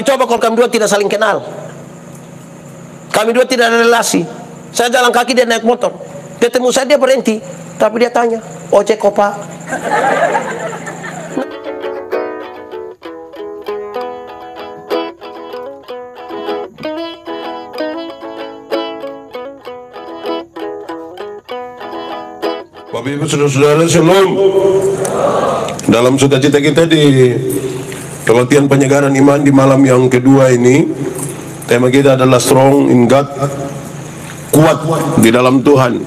Coba kalau kami dua tidak saling kenal, kami dua tidak ada relasi. Saya jalan kaki, dia naik motor, ketemu saya dia berhenti, tapi dia tanya, ojek kok Pak? Bapak Ibu saudara-saudara, shalom. Dalam sukacita kita di pelatihan penyegaran iman di malam yang kedua ini, tema kita adalah strong in God, kuat di dalam Tuhan.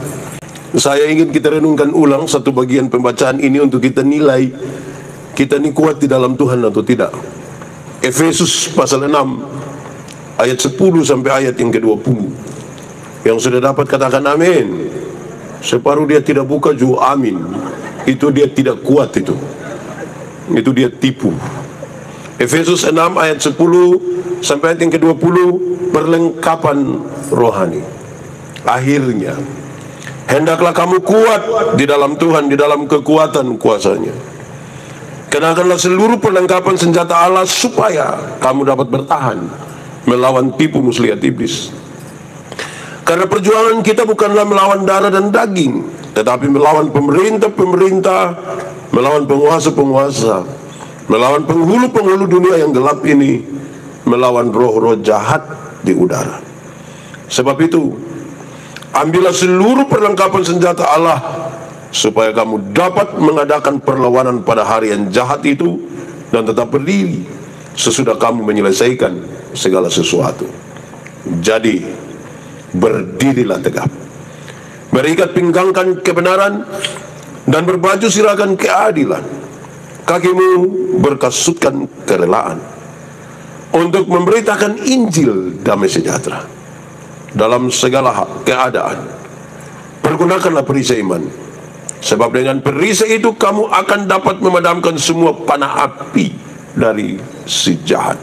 Saya ingin kita renungkan ulang satu bagian pembacaan ini untuk kita nilai kita ini kuat di dalam Tuhan atau tidak. Efesus pasal 6 ayat 10 sampai ayat yang ke-20. Yang sudah dapat katakan amin. Separuh dia tidak buka juga amin. Itu dia tidak kuat itu dia tipu. Efesus 6 ayat 10 sampai ayat yang ke-20, perlengkapan rohani. Akhirnya hendaklah kamu kuat di dalam Tuhan, di dalam kekuatan kuasanya. Kenakanlah seluruh perlengkapan senjata Allah supaya kamu dapat bertahan melawan tipu muslihat iblis. Karena perjuangan kita bukanlah melawan darah dan daging, tetapi melawan pemerintah-pemerintah, melawan penguasa-penguasa, melawan penghulu-penghulu dunia yang gelap ini, melawan roh-roh jahat di udara. Sebab itu, ambillah seluruh perlengkapan senjata Allah supaya kamu dapat mengadakan perlawanan pada hari yang jahat itu dan tetap berdiri sesudah kamu menyelesaikan segala sesuatu. Jadi berdirilah tegap, berikat pinggangkan kebenaran dan berbaju sirahkan keadilan, kakimu berkasutkan kerelaan untuk memberitakan Injil damai sejahtera dalam segala keadaan. Pergunakanlah perisai iman, sebab dengan perisai itu kamu akan dapat memadamkan semua panah api dari si jahat.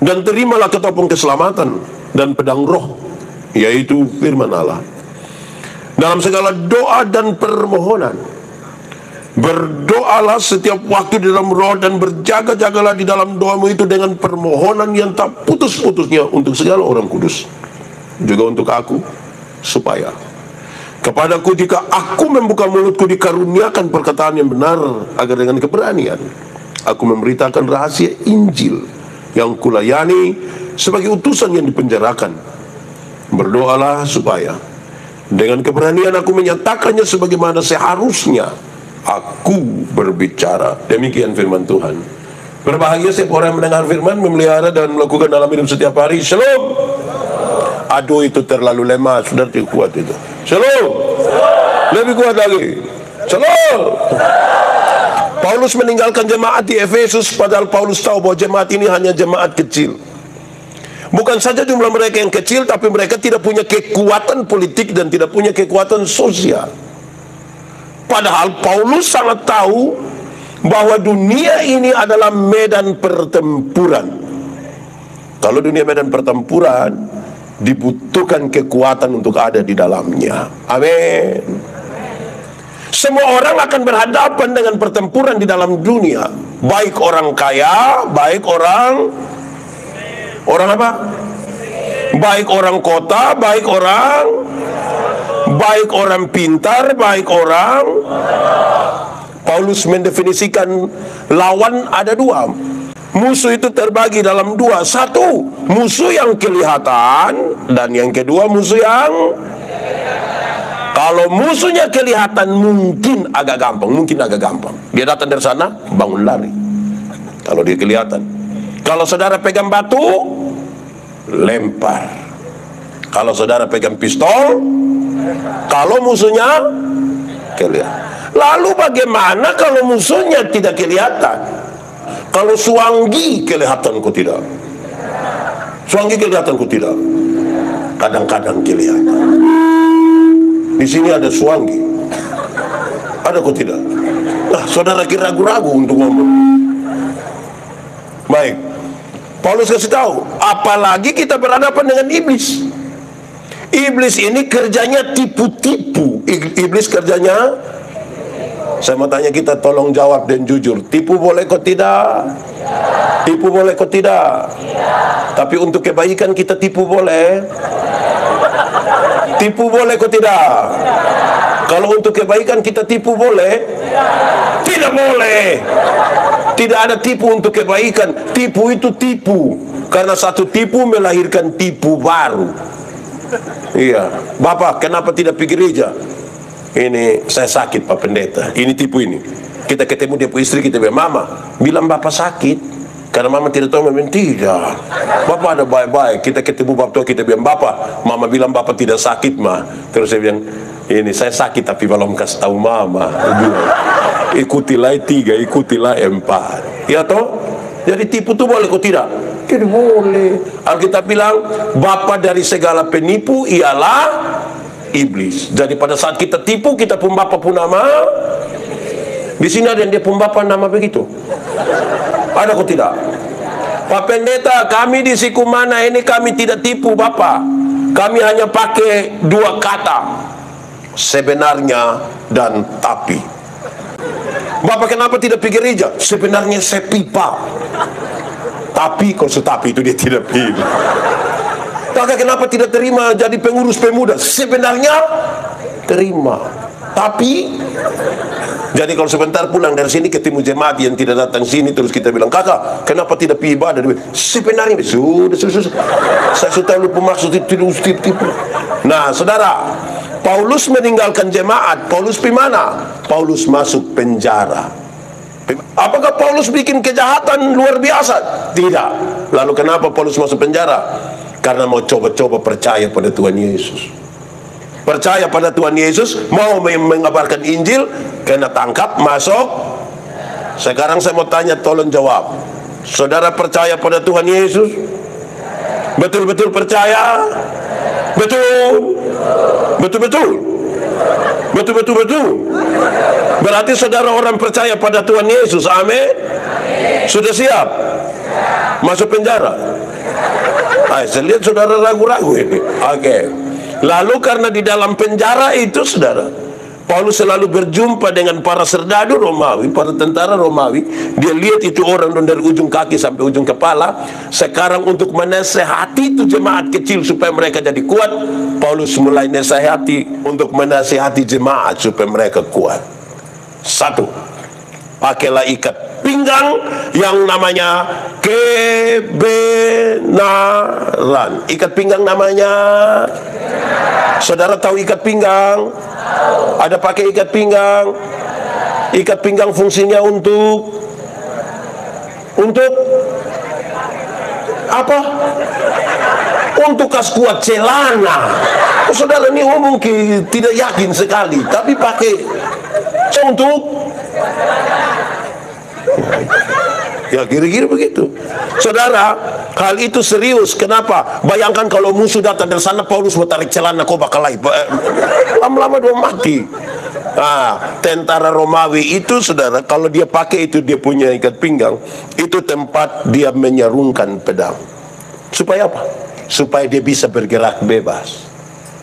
Dan terimalah ketopong keselamatan dan pedang roh, yaitu firman Allah. Dalam segala doa dan permohonan, berdoalah setiap waktu di dalam roh dan berjaga-jagalah di dalam doamu itu dengan permohonan yang tak putus-putusnya untuk segala orang kudus, juga untuk aku, supaya kepadaku jika aku membuka mulutku dikaruniakan perkataan yang benar, agar dengan keberanian aku memberitakan rahasia Injil yang kulayani sebagai utusan yang dipenjarakan. Berdoalah supaya dengan keberanian aku menyatakannya sebagaimana seharusnya aku berbicara. Demikian firman Tuhan. Berbahagia setiap orang yang mendengar firman, memelihara dan melakukan dalam hidup setiap hari. Shalom. Aduh, itu terlalu lemah, sudah tidak kuat itu. Shalom. Lebih kuat lagi. Shalom. Paulus meninggalkan jemaat di Efesus, padahal Paulus tahu bahwa jemaat ini hanya jemaat kecil. Bukan saja jumlah mereka yang kecil, tapi mereka tidak punya kekuatan politik dan tidak punya kekuatan sosial. Padahal Paulus sangat tahu bahwa dunia ini adalah medan pertempuran. Kalau dunia medan pertempuran, dibutuhkan kekuatan untuk ada di dalamnya. Amin. Semua orang akan berhadapan dengan pertempuran di dalam dunia, baik orang kaya, baik orang apa? Baik orang kota, baik orang pintar, baik orang. Paulus mendefinisikan lawan ada dua. Musuh itu terbagi dalam dua. Satu, musuh yang kelihatan, dan yang kedua musuh yang. Kalau musuhnya kelihatan mungkin agak gampang. Dia datang dari sana, bangun lari. Kalau dia kelihatan. Kalau saudara pegang batu, lempar. Kalau saudara pegang pistol, kalau musuhnya kelihatan. Lalu bagaimana kalau musuhnya tidak kelihatan? Kalau suanggi kelihatanku tidak? Suanggi kelihatanku tidak? Kadang-kadang kelihatan. Di sini ada suanggi, ada kok tidak? Nah, saudara kira ragu-ragu untuk ngomong. Baik, Paulus kasih tahu, apalagi kita berhadapan dengan iblis. Iblis ini kerjanya tipu-tipu. Iblis kerjanya, saya mau tanya kita, tolong jawab dan jujur. Tipu boleh kok tidak? Tipu boleh kok tidak? Tapi untuk kebaikan kita tipu boleh? Tipu boleh kok tidak? Kalau untuk kebaikan kita tipu boleh? Tidak boleh. Tidak ada tipu untuk kebaikan. Tipu itu tipu. Karena satu tipu melahirkan tipu baru. Iya. Bapak, kenapa tidak pergi gereja? Ini saya sakit Pak Pendeta. Ini tipu ini. Kita ketemu dia istri, kita bilang, Mama, bilang Bapak sakit. Karena Mama tidak tahu, memang tidak. Bapak ada baik-baik. Kita ketemu Bapak tua, kita bilang, Bapak, Mama bilang Bapak tidak sakit, Ma. Terus saya bilang, ini saya sakit tapi belum kasih tahu Mama. Ikutilah 3, ikutilah 4. Ya toh? Jadi tipu itu boleh kok tidak? Tidak boleh. Alkitab bilang, bapa dari segala penipu ialah iblis. Jadi pada saat kita tipu, kita pun bapa pun nama. Di sini ada yang dia pun bapa nama begitu. Ada kok tidak? Pak Pendeta, kami di Sikumana ini kami tidak tipu Bapak. Kami hanya pakai 2 kata. Sebenarnya dan tapi. Bapak kenapa tidak pergi gereja? Sebenarnya saya pipa. Tapi kalau setapi itu dia tidak pilih. Maka kenapa tidak terima jadi pengurus pemuda? Sebenarnya terima. Tapi jadi kalau sebentar pulang dari sini ketemu jemaat yang tidak datang sini, terus kita bilang, kakak kenapa tidak pergi ibadah? Sebenarnya sudah. Saya sudah lupa maksud itu tipu. Nah saudara, Paulus meninggalkan jemaat. Paulus pergi mana? Paulus masuk penjara. Apakah Paulus bikin kejahatan luar biasa? Tidak. Lalu kenapa Paulus masuk penjara? Karena mau coba-coba percaya pada Tuhan Yesus. Percaya pada Tuhan Yesus, mau mengabarkan Injil, kena tangkap, masuk. Sekarang saya mau tanya, tolong jawab. Saudara percaya pada Tuhan Yesus? Betul-betul percaya? Betul? Betul-betul? Betul-betul? Berarti saudara orang percaya pada Tuhan Yesus, amin? Sudah siap? Masuk penjara? Saya lihat saudara ragu-ragu ini. Oke. Lalu karena di dalam penjara itu saudara, Paulus selalu berjumpa dengan para serdadu Romawi, para tentara Romawi. Dia lihat itu orang dari ujung kaki sampai ujung kepala. Sekarang untuk menasehati itu jemaat kecil supaya mereka jadi kuat, Paulus mulai nasihati untuk menasehati jemaat supaya mereka kuat. 1, pakailah ikat pinggang yang namanya kebenaran. Ikat pinggang namanya, saudara tahu ikat pinggang? Ada pakai ikat pinggang. Ikat pinggang fungsinya untuk apa? Untuk kas kuat celana. Saudara ini ngomong tidak yakin sekali, tapi pakai untuk ya kira-kira begitu. Saudara, hal itu serius. Kenapa? Bayangkan kalau musuh datang dari sana, Paulus mau tarik celana, kau bakal lama-lama dia mati. Tentara Romawi itu saudara, kalau dia pakai itu, dia punya ikat pinggang, itu tempat dia menyerungkan pedang. Supaya apa? Supaya dia bisa bergerak bebas.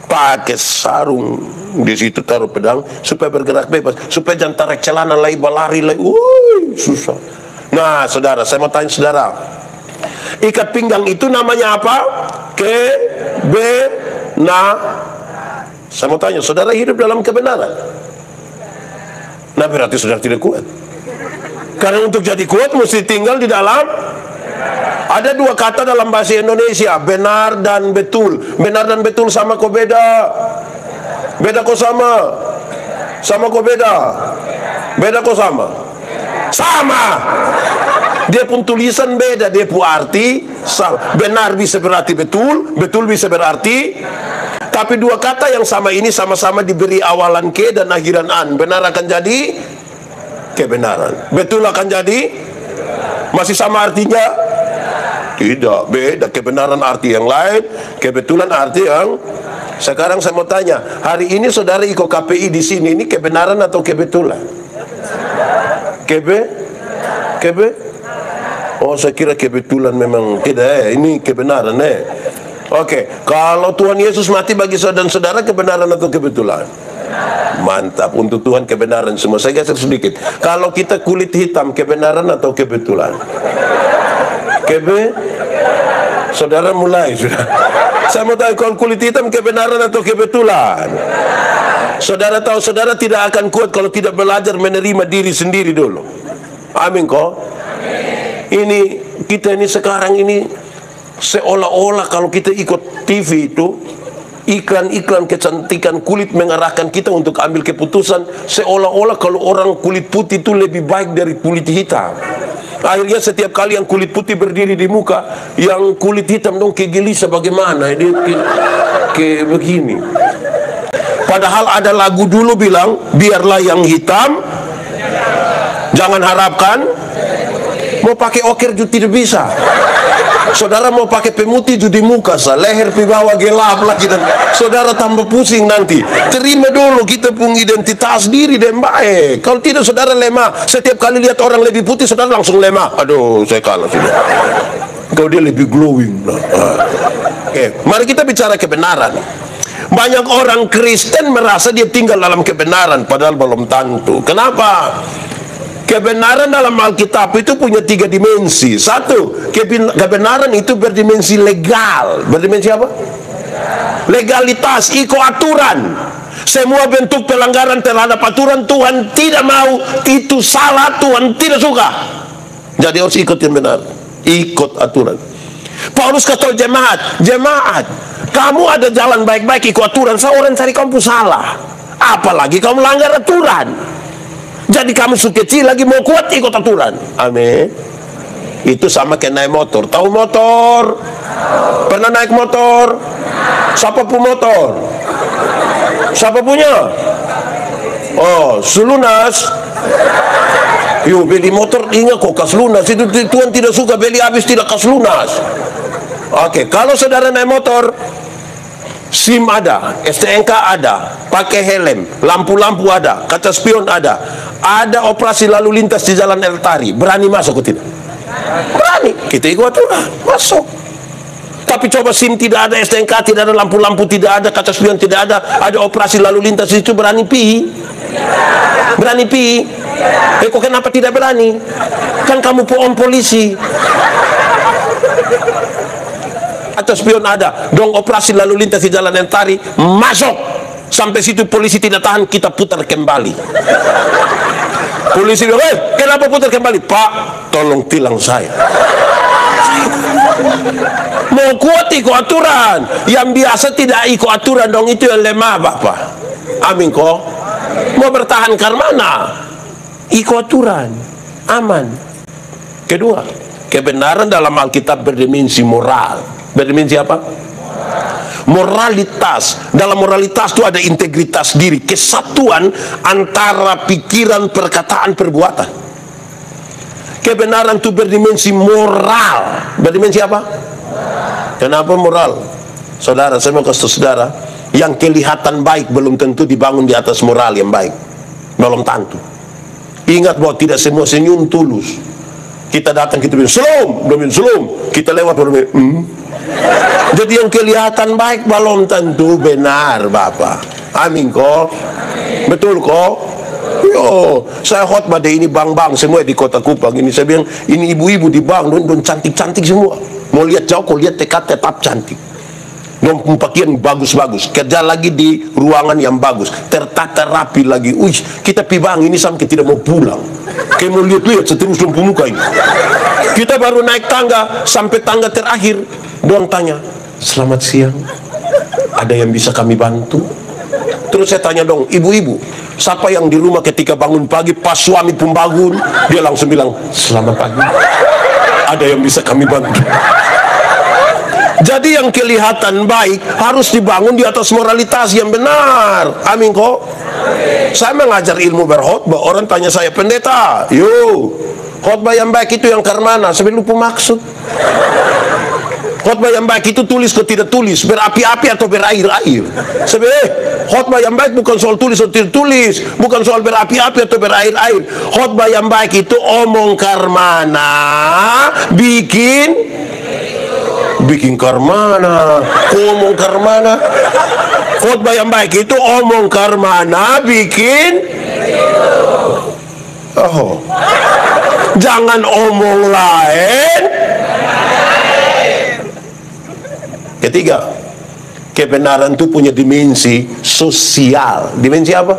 Pakai sarung di situ, taruh pedang supaya bergerak bebas, supaya jangan tarik celana lagi berlari lagi. Susah. Nah saudara, saya mau tanya saudara, ikat pinggang itu namanya apa? Saya mau tanya, saudara hidup dalam kebenaran? Nah berarti saudara tidak kuat. Karena untuk jadi kuat mesti tinggal di dalam. Ada 2 kata dalam bahasa Indonesia, benar dan betul. Benar dan betul sama kok beda? Beda kok sama? Sama kok beda? Beda kok sama? Sama. Dia pun tulisan beda, dia pun arti sama. Benar bisa berarti betul, betul bisa berarti. Tapi 2 kata yang sama ini sama-sama diberi awalan ke dan akhiran an. Benar akan jadi kebenaran, betul akan jadi, masih sama artinya? Tidak, beda. Kebenaran arti yang lain, kebetulan arti yang. Sekarang saya mau tanya, hari ini saudara ikut KPI di sini, ini kebenaran atau kebetulan? Oh, saya kira kebetulan memang tidak. Ini kebenaran. Oke, kalau Tuhan Yesus mati bagi saudara-saudara, kebenaran atau kebetulan? Mantap, untuk Tuhan kebenaran semua. Saya geser sedikit. Kalau kita kulit hitam, kebenaran atau kebetulan? Saudara mulai sudah. Saya mau tahu, kalau kulit hitam kebenaran atau kebetulan? Saudara tahu, saudara tidak akan kuat kalau tidak belajar menerima diri sendiri dulu. Amin kok. Ini kita ini sekarang ini seolah-olah kalau kita ikut TV itu, iklan-iklan kecantikan kulit mengarahkan kita untuk ambil keputusan, seolah-olah kalau orang kulit putih itu lebih baik dari kulit hitam. Akhirnya setiap kali yang kulit putih berdiri di muka, yang kulit hitam dong kegelisah bagaimana dia kayak begini. Padahal ada lagu dulu bilang, biarlah yang hitam jangan harapkan. Mau pakai okir juga tidak bisa. Saudara mau pakai pemutih juga di muka, leher di bawah gelap lagi, dan saudara tambah pusing nanti. Terima dulu kita punya identitas diri dan baik. Kalau tidak saudara lemah. Setiap kali lihat orang lebih putih saudara langsung lemah. Aduh, saya kalah sudah. Kalau dia lebih glowing. Oke, mari kita bicara kebenaran. Banyak orang Kristen merasa dia tinggal dalam kebenaran, padahal belum tentu. Kenapa? Kebenaran dalam Alkitab itu punya 3 dimensi. Satu, kebenaran itu berdimensi legal. Berdimensi apa? Legalitas, ikut aturan. Semua bentuk pelanggaran terhadap aturan Tuhan tidak mau, itu salah, Tuhan tidak suka. Jadi harus ikut yang benar, ikut aturan. Paulus kata jemaat, kamu ada jalan baik-baik ikut aturan, seorang cari kamu salah. Apalagi kamu melanggar aturan. Jadi kamu sekecil lagi mau kuat ikut aturan. Amin. Itu sama kayak naik motor. Tahu motor? Pernah naik motor? Siapa punya motor? Siapa punya? Oh, selunas. Yuk beli motor, ingat kok kas lunas. Itu Tuhan tidak suka beli habis tidak kas lunas. Oke, kalau saudara naik motor, SIM ada, STNK ada, pakai helm, lampu-lampu ada, kaca spion ada operasi lalu lintas di jalan Eltari, berani masuk atau tidak? Berani, kita ikut aturan, masuk. Tapi coba SIM tidak ada, STNK tidak ada, lampu-lampu tidak ada, kaca spion tidak ada operasi lalu lintas itu, berani pi? Berani pi? Kok kenapa tidak berani? Kan kamu pohon polisi. Atau spion ada, dong operasi lalu lintas di jalan Eltari, masuk. Sampai situ polisi tidak tahan, kita putar kembali. Polisi bilang, kenapa putar kembali? Pak, tolong tilang saya. Mau kuat ikut aturan. Yang biasa tidak ikut aturan dong, itu yang lemah Bapak. Amin kok. Mau bertahan karena mana? Ikut aturan, aman. Kedua, kebenaran dalam Alkitab berdimensi moral. Berdimensi apa? Moralitas. Dalam moralitas itu ada integritas diri, kesatuan antara pikiran, perkataan, perbuatan. Kebenaran itu berdimensi moral. Berdimensi apa? Kenapa moral? Saudara, saya mau kasih saudara, yang kelihatan baik belum tentu dibangun di atas moral yang baik. Belum tentu. Ingat bahwa tidak semua senyum tulus. Kita datang, kita bilang selom, belum selom. Kita lewat, belum Jadi yang kelihatan baik belum tentu benar Bapak. Amin kok. Betul kok. Yo, saya khotbah deh ini bang-bang semua di Kota Kupang ini. Saya bilang ini ibu-ibu di bang, don cantik-cantik semua. Mau lihat jauh, kau lihat dekat tetap cantik. Don pakaian bagus-bagus. Kerja lagi di ruangan yang bagus, tertata rapi lagi. Kita pi bang ini sampai tidak mau pulang. Kayak mau lihat-lihat seterus lampu muka ini. Kita baru naik tangga sampai tangga terakhir. Don tanya, selamat siang, ada yang bisa kami bantu? Terus saya tanya dong, ibu-ibu, siapa yang di rumah ketika bangun pagi pas suami pun bangun, dia langsung bilang selamat pagi, ada yang bisa kami bantu? Jadi yang kelihatan baik harus dibangun di atas moralitas yang benar. Amin kok. Saya mengajar ilmu berkhotbah, orang tanya saya, pendeta, yuk khotbah yang baik itu yang karmana? Saya lupa maksud. Khotbah yang baik itu tulis atau tidak tulis, berapi-api atau berair-air. Sebenarnya khotbah yang baik bukan soal tulis atau tidak tulis, bukan soal berapi-api atau berair-air. Khotbah yang baik itu omong karmana, bikin karmana, omong karmana. Khotbah yang baik itu omong karmana, bikin. Oh, jangan omong lain, Ketiga, kebenaran itu punya dimensi sosial. Dimensi apa?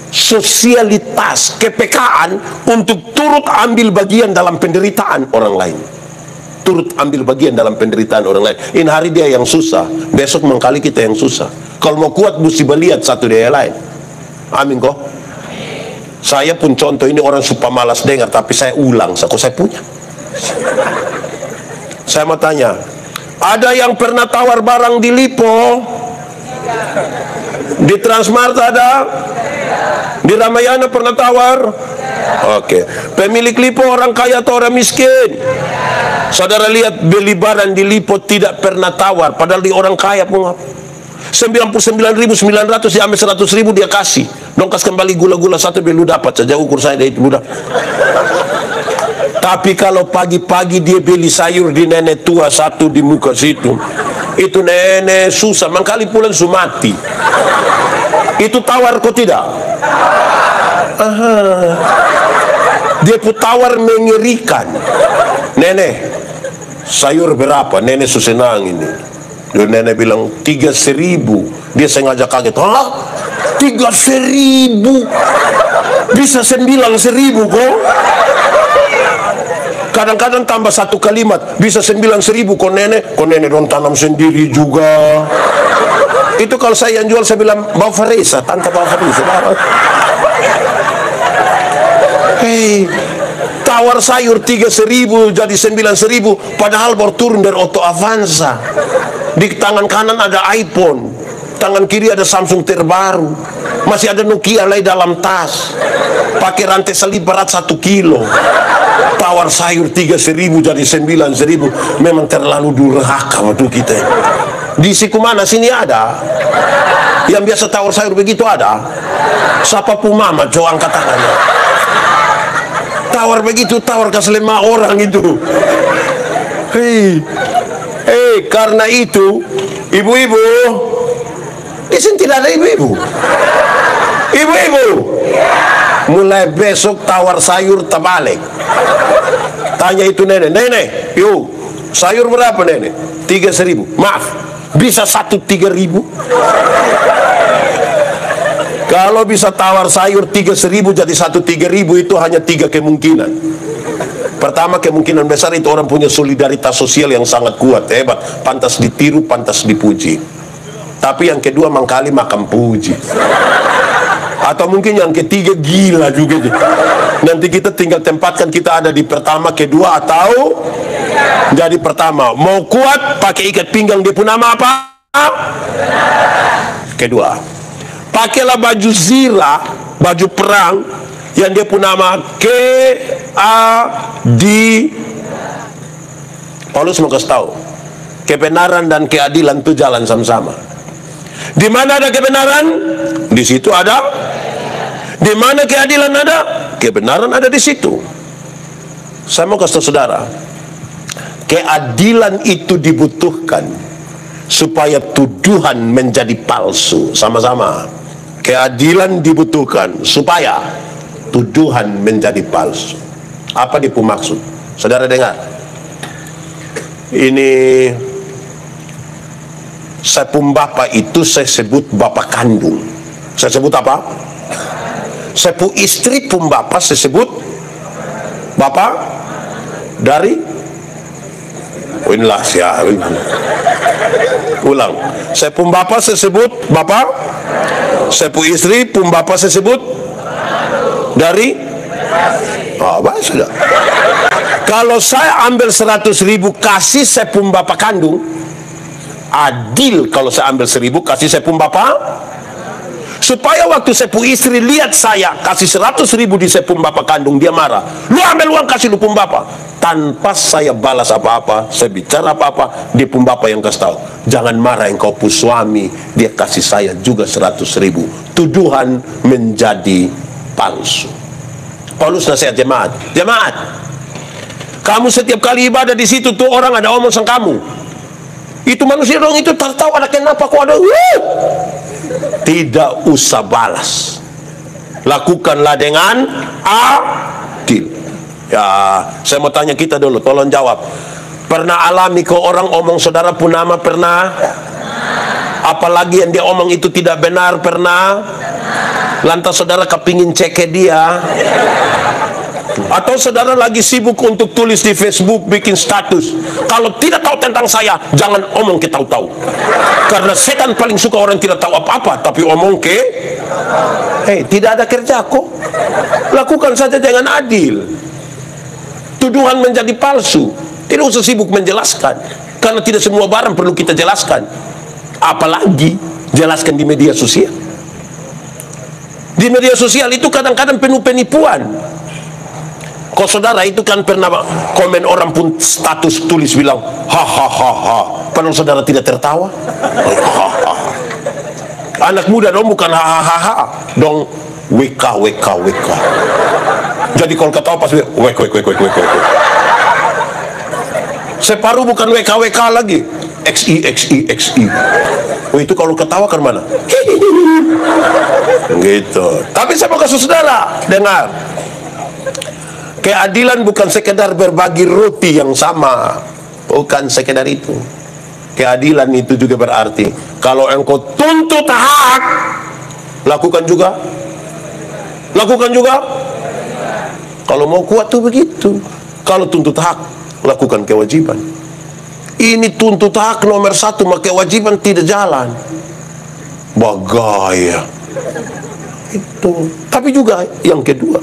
Sosialitas, kepekaan untuk turut ambil bagian dalam penderitaan orang lain. Turut ambil bagian dalam penderitaan orang lain. Ini hari dia yang susah, besok mengkali kita yang susah. Kalau mau kuat mesti melihat satu dia lain. Amin kok. Saya pun contoh, ini orang suka malas dengar, tapi saya ulang, kok saya punya. Saya mau tanya, ada yang pernah tawar barang di Lipo? Di Transmart ada? Di Ramayana pernah tawar? Oke. Pemilik Lipo orang kaya atau orang miskin? Saudara lihat beli barang di Lipo tidak pernah tawar, padahal di orang kaya pun 99.900 dia ambil 100.000 dia kasih. Dongkas kembali gula-gula satu belu dapat saja, ukur saya dari itu mudah. Tapi kalau pagi-pagi dia beli sayur di nenek tua satu di muka situ, itu nenek susah, mangkali pulang sumati. Itu tawar kok tidak? Aha. Dia pun tawar mengerikan. Nenek, sayur berapa? Nenek susenang ini. Dan nenek bilang 3.000. Dia sengaja kaget. Hah? 3.000? Bisa 9.000 kok? Kadang-kadang tambah satu kalimat, bisa 9.000 kok nenek dong tanam sendiri juga. Itu kalau saya yang jual, saya bilang bawa Farisa, tante bawa Farisa. Hei, tawar sayur 3.000 jadi 9.000, padahal baru turun dari Auto Avanza. Di tangan kanan ada iPhone, tangan kiri ada Samsung terbaru, masih ada Nokia lagi dalam tas, pakai rantai selip berat 1 kilo. Tawar sayur 3.000 jadi 9.000, memang terlalu durhaka waktu kita. Di siku mana sini ada yang biasa tawar sayur begitu? Ada? Siapa pun mama coba angkat tangannya. Tawar begitu, tawar ke 5 orang itu. Hei, karena itu ibu-ibu, di sini tidak ada ibu-ibu. Ibu-ibu, mulai besok tawar sayur terbalik. Tanya itu nenek, nenek, yuk sayur berapa nenek? 3.000. Maaf, bisa 3.000? Kalau bisa tawar sayur 3.000 jadi 3.000, itu hanya 3 kemungkinan. Pertama, kemungkinan besar itu orang punya solidaritas sosial yang sangat kuat, hebat, pantas ditiru, pantas dipuji. Tapi yang kedua mangkali makan puji. Atau mungkin yang ketiga gila juga. Nanti kita tinggal tempatkan kita ada di pertama, kedua, atau jadi pertama. Mau kuat pakai ikat pinggang, dia pun nama apa? Kedua. Pakailah baju zirah, baju perang, yang dia pun nama Paulus mau kasih tahu, kebenaran dan keadilan itu jalan sama-sama. Di mana ada kebenaran, di situ ada. Di mana keadilan ada, kebenaran ada di situ. Saya mau kasih tahu saudara, keadilan itu dibutuhkan supaya tuduhan menjadi palsu. Sama-sama. Keadilan dibutuhkan supaya tuduhan menjadi palsu. Apa dia maksud? Saudara dengar. Ini saya pun bapak itu saya sebut bapak kandung. Saya sebut apa? Saya pun istri pun bapak saya sebut bapak dari inilah siapa. Ulang. Saya pun bapak saya sebut bapak. Saya pun istri pun bapak saya sebut dari baik sudah. Kalau saya ambil 100.000 kasih saya pun bapak kandung, adil kalau saya ambil 1.000 kasih saya pun bapak, supaya waktu saya pun istri lihat saya kasih 100.000 di saya pun bapak kandung, dia marah. Lu ambil uang kasih lu pun bapak. Tanpa saya balas apa-apa, saya bicara apa-apa, dia pun bapak yang kasih tahu. Jangan marah engkau pun suami, dia kasih saya juga 100.000. Tuduhan menjadi palsu. Paulus nasihat jemaat, jemaat, kamu setiap kali ibadah di situ tuh orang ada omong sama kamu. Itu manusia dong, itu tahu ada kenapa kok ada. Tidak usah balas. Lakukanlah dengan adil. Ya, saya mau tanya kita dulu, tolong jawab. Pernah alami kok orang omong saudara pun nama? Pernah? Apalagi yang dia omong itu tidak benar? Pernah? Lantas saudara kepingin cek ke dia? Atau saudara lagi sibuk untuk tulis di Facebook, bikin status, kalau tidak tahu tentang saya, jangan omong ke tahu-tahu. Karena setan paling suka orang tidak tahu apa-apa, tapi omong ke tidak ada kerja kok. Lakukan saja dengan adil. Tuduhan menjadi palsu. Tidak usah sibuk menjelaskan, karena tidak semua barang perlu kita jelaskan. Apalagi jelaskan di media sosial. Di media sosial itu kadang-kadang penuh penipuan. Kok saudara itu kan pernah komen orang pun status tulis bilang hahaha, padahal saudara tidak tertawa. Anak muda dong bukan hahaha dong, WK. Jadi kalau ketawa pas wek. Separuh bukan WK lagi, XI. Oh, itu kalau ketawa kan mana? Gitu. Tapi saya mau kasih saudara dengar. Keadilan bukan sekedar berbagi roti yang sama. Bukan sekedar itu. Keadilan itu juga berarti kalau engkau tuntut hak, lakukan juga. Kalau mau kuat tuh begitu. Kalau tuntut hak, lakukan kewajiban. Ini tuntut hak nomor 1, maka kewajiban tidak jalan. Bagaya. Itu. Tapi juga yang kedua,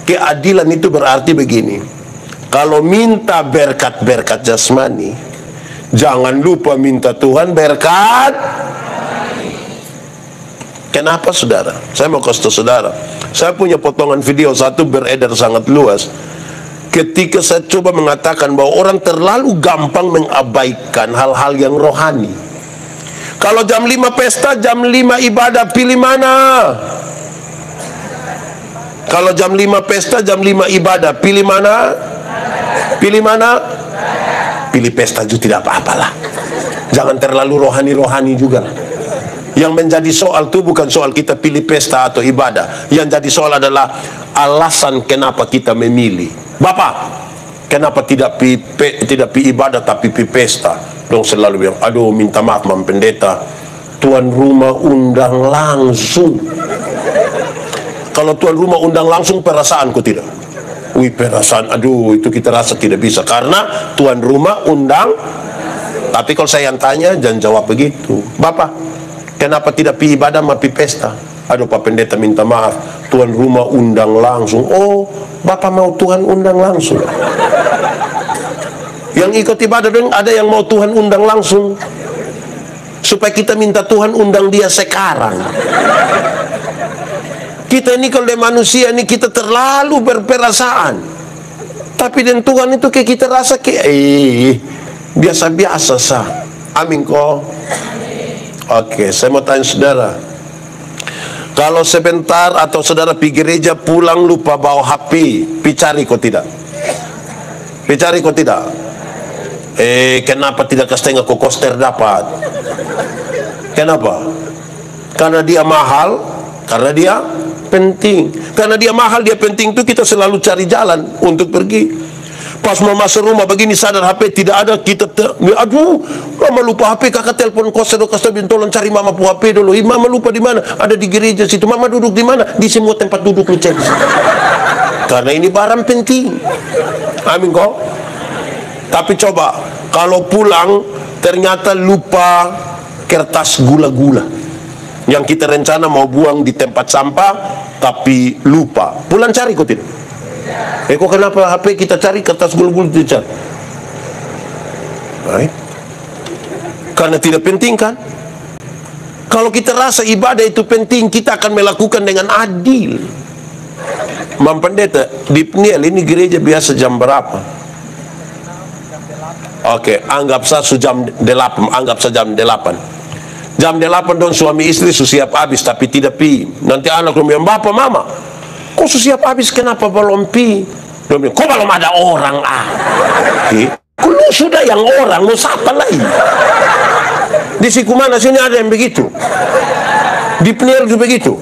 keadilan itu berarti begini. Kalau minta berkat-berkat jasmani, jangan lupa minta Tuhan berkat. Kenapa saudara? Saya mau kasih tahu saudara. Saya punya potongan video satu beredar sangat luas. Ketika saya coba mengatakan bahwa orang terlalu gampang mengabaikan hal-hal yang rohani. Kalau jam 5 pesta, jam 5 ibadah, pilih mana? Kalau jam 5 pesta, jam 5 ibadah, pilih mana? Pilih mana? Pilih pesta juga tidak apa-apalah. Jangan terlalu rohani-rohani juga. Yang menjadi soal itu bukan soal kita pilih pesta atau ibadah. Yang jadi soal adalah alasan kenapa kita memilih. Bapak, kenapa tidak pi ibadah tapi pi pesta? Dong selalu bilang, aduh minta maaf Mam Pendeta, tuan rumah undang langsung. Kalau tuan rumah undang langsung, perasaanku tidak. Wih, perasaan, aduh itu kita rasa tidak bisa karena tuan rumah undang. Tapi kalau saya yang tanya, jangan jawab begitu. Bapak, kenapa tidak pi ibadah ma pi pesta? Aduh Pak Pendeta minta maaf, tuan rumah undang langsung. Oh, Bapak mau Tuhan undang langsung. Yang ikut ibadah dong, ada yang mau Tuhan undang langsung. Supaya kita minta Tuhan undang dia sekarang. Kita ini kalau manusia ini kita terlalu berperasaan. Tapi dengan Tuhan itu kayak kita rasa kayak biasa-biasa sah. Amin kok. Oke, saya mau tanya saudara. Kalau sebentar atau saudara pergi gereja pulang lupa bawa HP, picari kok tidak? Picari kok tidak? Kenapa tidak setengah kok koster dapat? Kenapa? Karena dia mahal, karena dia penting. Karena dia mahal, dia penting itu kita selalu cari jalan untuk pergi. Pas mau masuk rumah begini sadar HP tidak ada, kita aduh mama lupa HP, kakak telepon koster tolong cari mama pu HP dulu. Mama lupa di mana? Ada di gereja situ. Mama duduk di mana? Di semua tempat duduk lu cek. Karena ini barang penting. Amin kok. Tapi coba kalau pulang ternyata lupa kertas gula-gula yang kita rencana mau buang di tempat sampah, tapi lupa. Pulang cari kok tidak? Kok kenapa HP kita cari kertas gula-gula tidak cari? Baik. Karena tidak penting kan? Kalau kita rasa ibadah itu penting, kita akan melakukan dengan adil. Mam Pendeta, di Pniel ini gereja biasa jam berapa? Oke, anggap saja jam 8, anggap saja jam 8. Jam 8 dong suami istri siap habis tapi tidak pi. Nanti anak bilang, "Bapak, Mama, kok siap habis kenapa belum pi?" Dia bilang, "Kok belum ada orang Lu sudah yang orang, lu siapa lagi?" Di Sikumana sini ada yang begitu. Di Pniel juga begitu.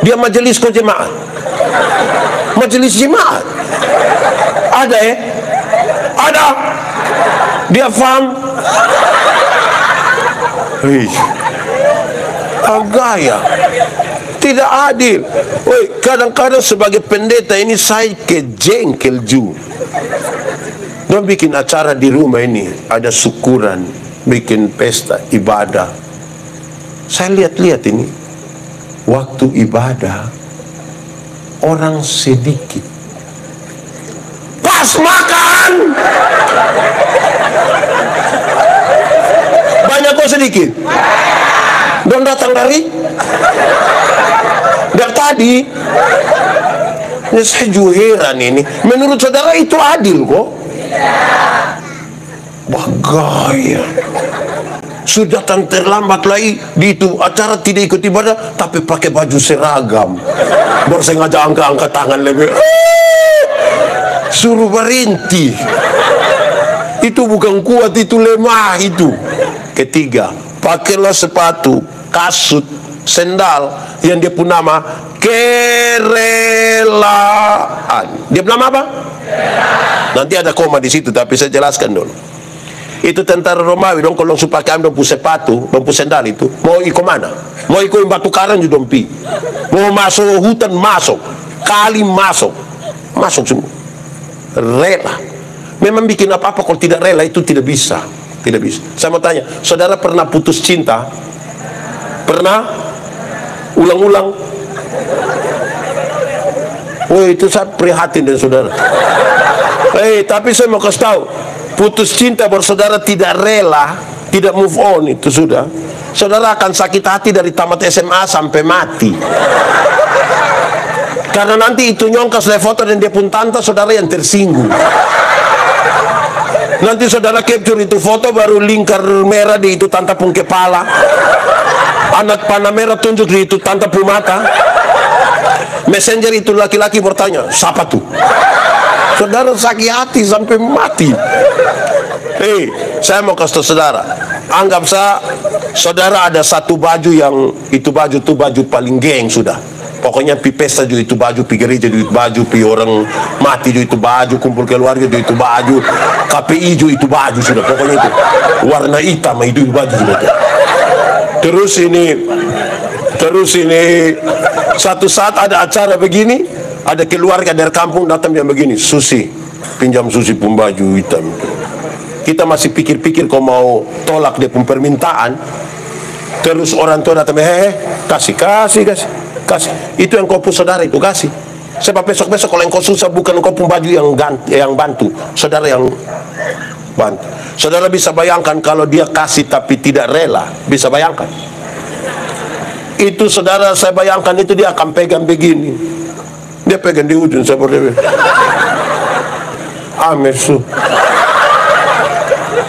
Dia majelis kok jemaat. Majelis jemaat. Ada Ada. Dia paham? Gaya tidak adil. Kadang-kadang sebagai pendeta ini saya kejengkel juga. Dia bikin acara di rumah ini, ada syukuran, bikin pesta ibadah. Saya lihat-lihat ini, waktu ibadah orang sedikit, pas makan banyak kok sedikit. Dan datang dari tadi. Ya, saya juga heran ini. Menurut saudara itu adil kok? Gaya. Sudah terlambat lagi di itu acara, tidak ikut ibadah tapi pakai baju seragam. Baru sengaja angkat tangan lebih. Suruh berhenti. Itu bukan kuat, itu lemah itu. Ketiga, pakailah sepatu, kasut, sendal yang dia pun nama kerelaan. Dia pun nama apa? Nanti ada koma di situ, tapi saya jelaskan dulu. Itu tentara Romawi dong, kalau supaya kami dong sepatu, dong sendal itu, mau ikut mana? Mau ikut batu karang juga dong pi. Mau masuk hutan masuk, kali masuk semua. Rela. Memang bikin apa-apa kalau tidak rela itu tidak bisa. Tidak bisa. Saya mau tanya, saudara pernah putus cinta? Pernah? Ulang-ulang? Itu saya prihatin dengan saudara. Tapi saya mau kasih tahu, putus cinta baru saudara tidak rela, tidak move on, itu sudah. Saudara akan sakit hati dari tamat SMA sampai mati. Karena nanti itu nyongkas dari foto dan dia pun tante saudara yang tersinggung. Nanti saudara capture itu foto, baru lingkar merah di itu tante pun kepala. Anak panah merah tunjuk di itu tante pun mata. Messenger itu laki-laki bertanya, siapa tuh? Saudara sakit hati sampai mati. Saya mau kasih tahu saudara, anggap saudara ada satu baju yang itu baju paling geng sudah. Pokoknya pi pesta juga itu baju, pi gereja juga itu baju, pi orang mati juga itu baju, kumpul keluarga juga itu baju, KPI juga itu baju sudah. Pokoknya itu warna hitam itu baju sudah. Terus ini satu saat ada acara begini, ada keluarga dari kampung datang yang begini, Susi, pinjam Susi pun baju hitam. Kita masih pikir-pikir kau mau tolak dia pun permintaan. Terus orang tua datang, kasih. Itu yang kau pun saudara itu kasih. Sebab besok-besok kalau engkau susah, bukan engkau pun baju yang bantu, saudara yang bantu. Saudara bisa bayangkan kalau dia kasih tapi tidak rela, bisa bayangkan. Itu saudara, saya bayangkan itu dia akan pegang begini. Dia pegang di ujung seperti itu. Amesu.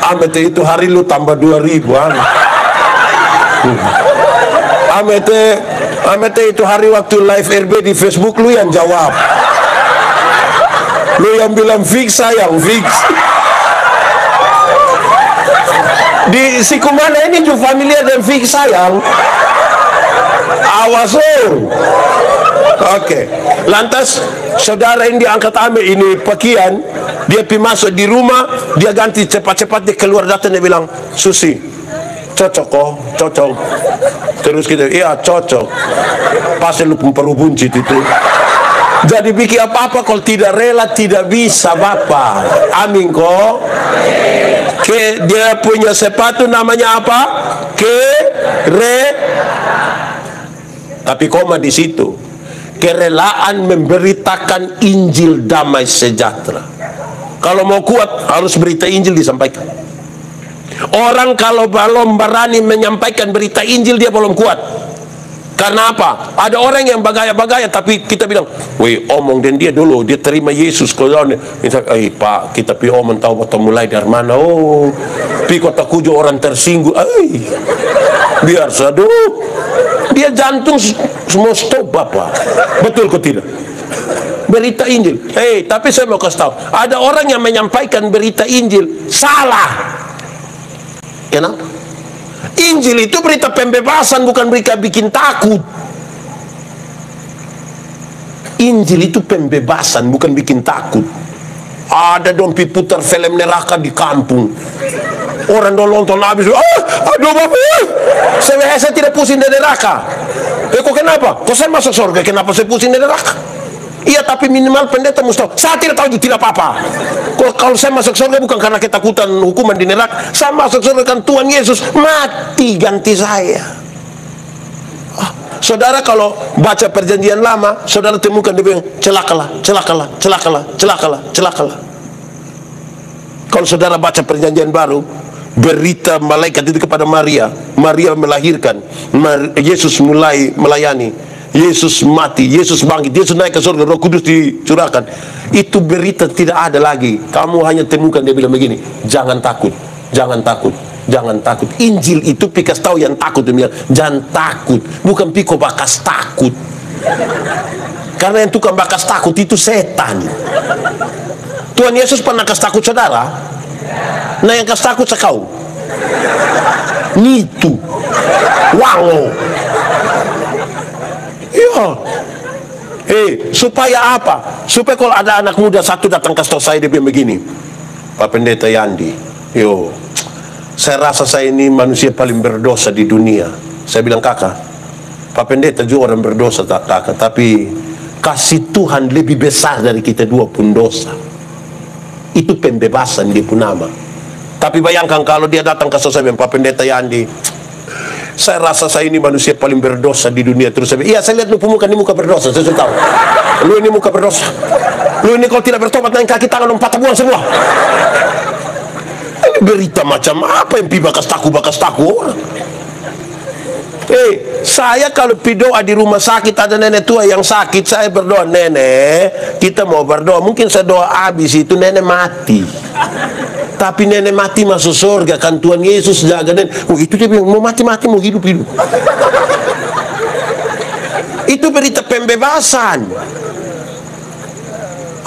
Amete itu hari lu tambah 2.000 Amete itu hari waktu live RB di Facebook lu yang jawab. Lu yang bilang fix sayang, fix. Di Sikumana ini juga familiar dan fix sayang. Awas Oke. Lantas saudara ini diangkat ambil ini pakaian, dia pergi masuk di rumah, dia ganti cepat-cepat, dia keluar datang, dia bilang, Susi, cocok kok, cocok. Terus kita, iya cocok. Pasti lu perlu buncit itu. Jadi bikin apa-apa kalau tidak rela tidak bisa Bapak. Amin kok. Dia punya sepatu namanya apa? Tapi koma di situ. Kerelaan memberitakan Injil damai sejahtera. Kalau mau kuat harus berita Injil disampaikan. Orang kalau belum berani menyampaikan berita Injil, dia belum kuat. Karena apa? Ada orang yang bagaya-bagaya, tapi kita bilang, weh omong dan dia dulu, dia terima Yesus. Kalau Pak, kita pi omong tahu atau mulai dari mana? Oh, pi kota Kujo orang tersinggung. Biar saduh, dia jantung semua stop Bapak. Betul kok tidak? Berita Injil. Tapi saya mau kasih tahu, ada orang yang menyampaikan berita Injil salah. Kenapa? Injil itu berita pembebasan, bukan berita bikin takut. Injil itu pembebasan, bukan bikin takut. Ada dong putar film neraka di kampung. Orang dong nonton habis, aduh bapak, saya tidak pusing dari neraka. Kok kenapa? Kok saya masuk surga, kenapa saya pusing dari neraka? Iya, tapi minimal pendeta mesti tahu. Saya tidak tahu itu tidak apa-apa. Kalau saya masuk surga bukan karena ketakutan hukuman di neraka. Saya masuk surga kan Tuhan Yesus mati ganti saya. Saudara kalau baca perjanjian lama, saudara temukan dia bilang celakalah, celakalah, celakalah, celakalah, celakalah. Kalau saudara baca perjanjian baru, berita malaikat itu kepada Maria. Maria melahirkan, Yesus mulai melayani, Yesus mati, Yesus bangkit, Yesus naik ke surga, Roh Kudus dicurahkan. Itu berita tidak ada lagi. Kamu hanya temukan dia bilang begini, jangan takut, jangan takut, jangan takut. Injil itu pikas tahu yang takut, dia bilang jangan takut, bukan piko bakas takut. Karena yang tukang bakas takut itu setan. Tuhan Yesus pernah kas takut saudara? Nah yang kas takut sekau nitu wango. Iya. Supaya apa? Supaya kalau ada anak muda satu datang kasih tahu saya, dia bilang begini, Pak Pendeta Yandi, saya rasa saya ini manusia paling berdosa di dunia. Saya bilang, kakak, Pak Pendeta juga orang berdosa kakak, tapi kasih Tuhan lebih besar dari kita dua pun dosa. Itu pembebasan dia pun nama. Tapi bayangkan kalau dia datang ke saya bilang, Pak Pendeta Yandi, saya rasa saya ini manusia paling berdosa di dunia. Terus saya bilang, iya saya lihat lu pemuka ini muka berdosa, saya sudah tahu. Lu ini muka berdosa. Lu ini kalau tidak bertobat naik kaki tangan patah buang semua. Ini berita macam apa yang bakas taku orang. Saya kalau berdoa di rumah sakit ada nenek tua yang sakit, saya berdoa, nenek kita mau berdoa, mungkin saya doa habis itu nenek mati. Tapi nenek mati masuk surga kan Tuhan Yesus jaga nenek. Itu dia bilang mau mati-mati mau hidup-hidup. Itu berita pembebasan.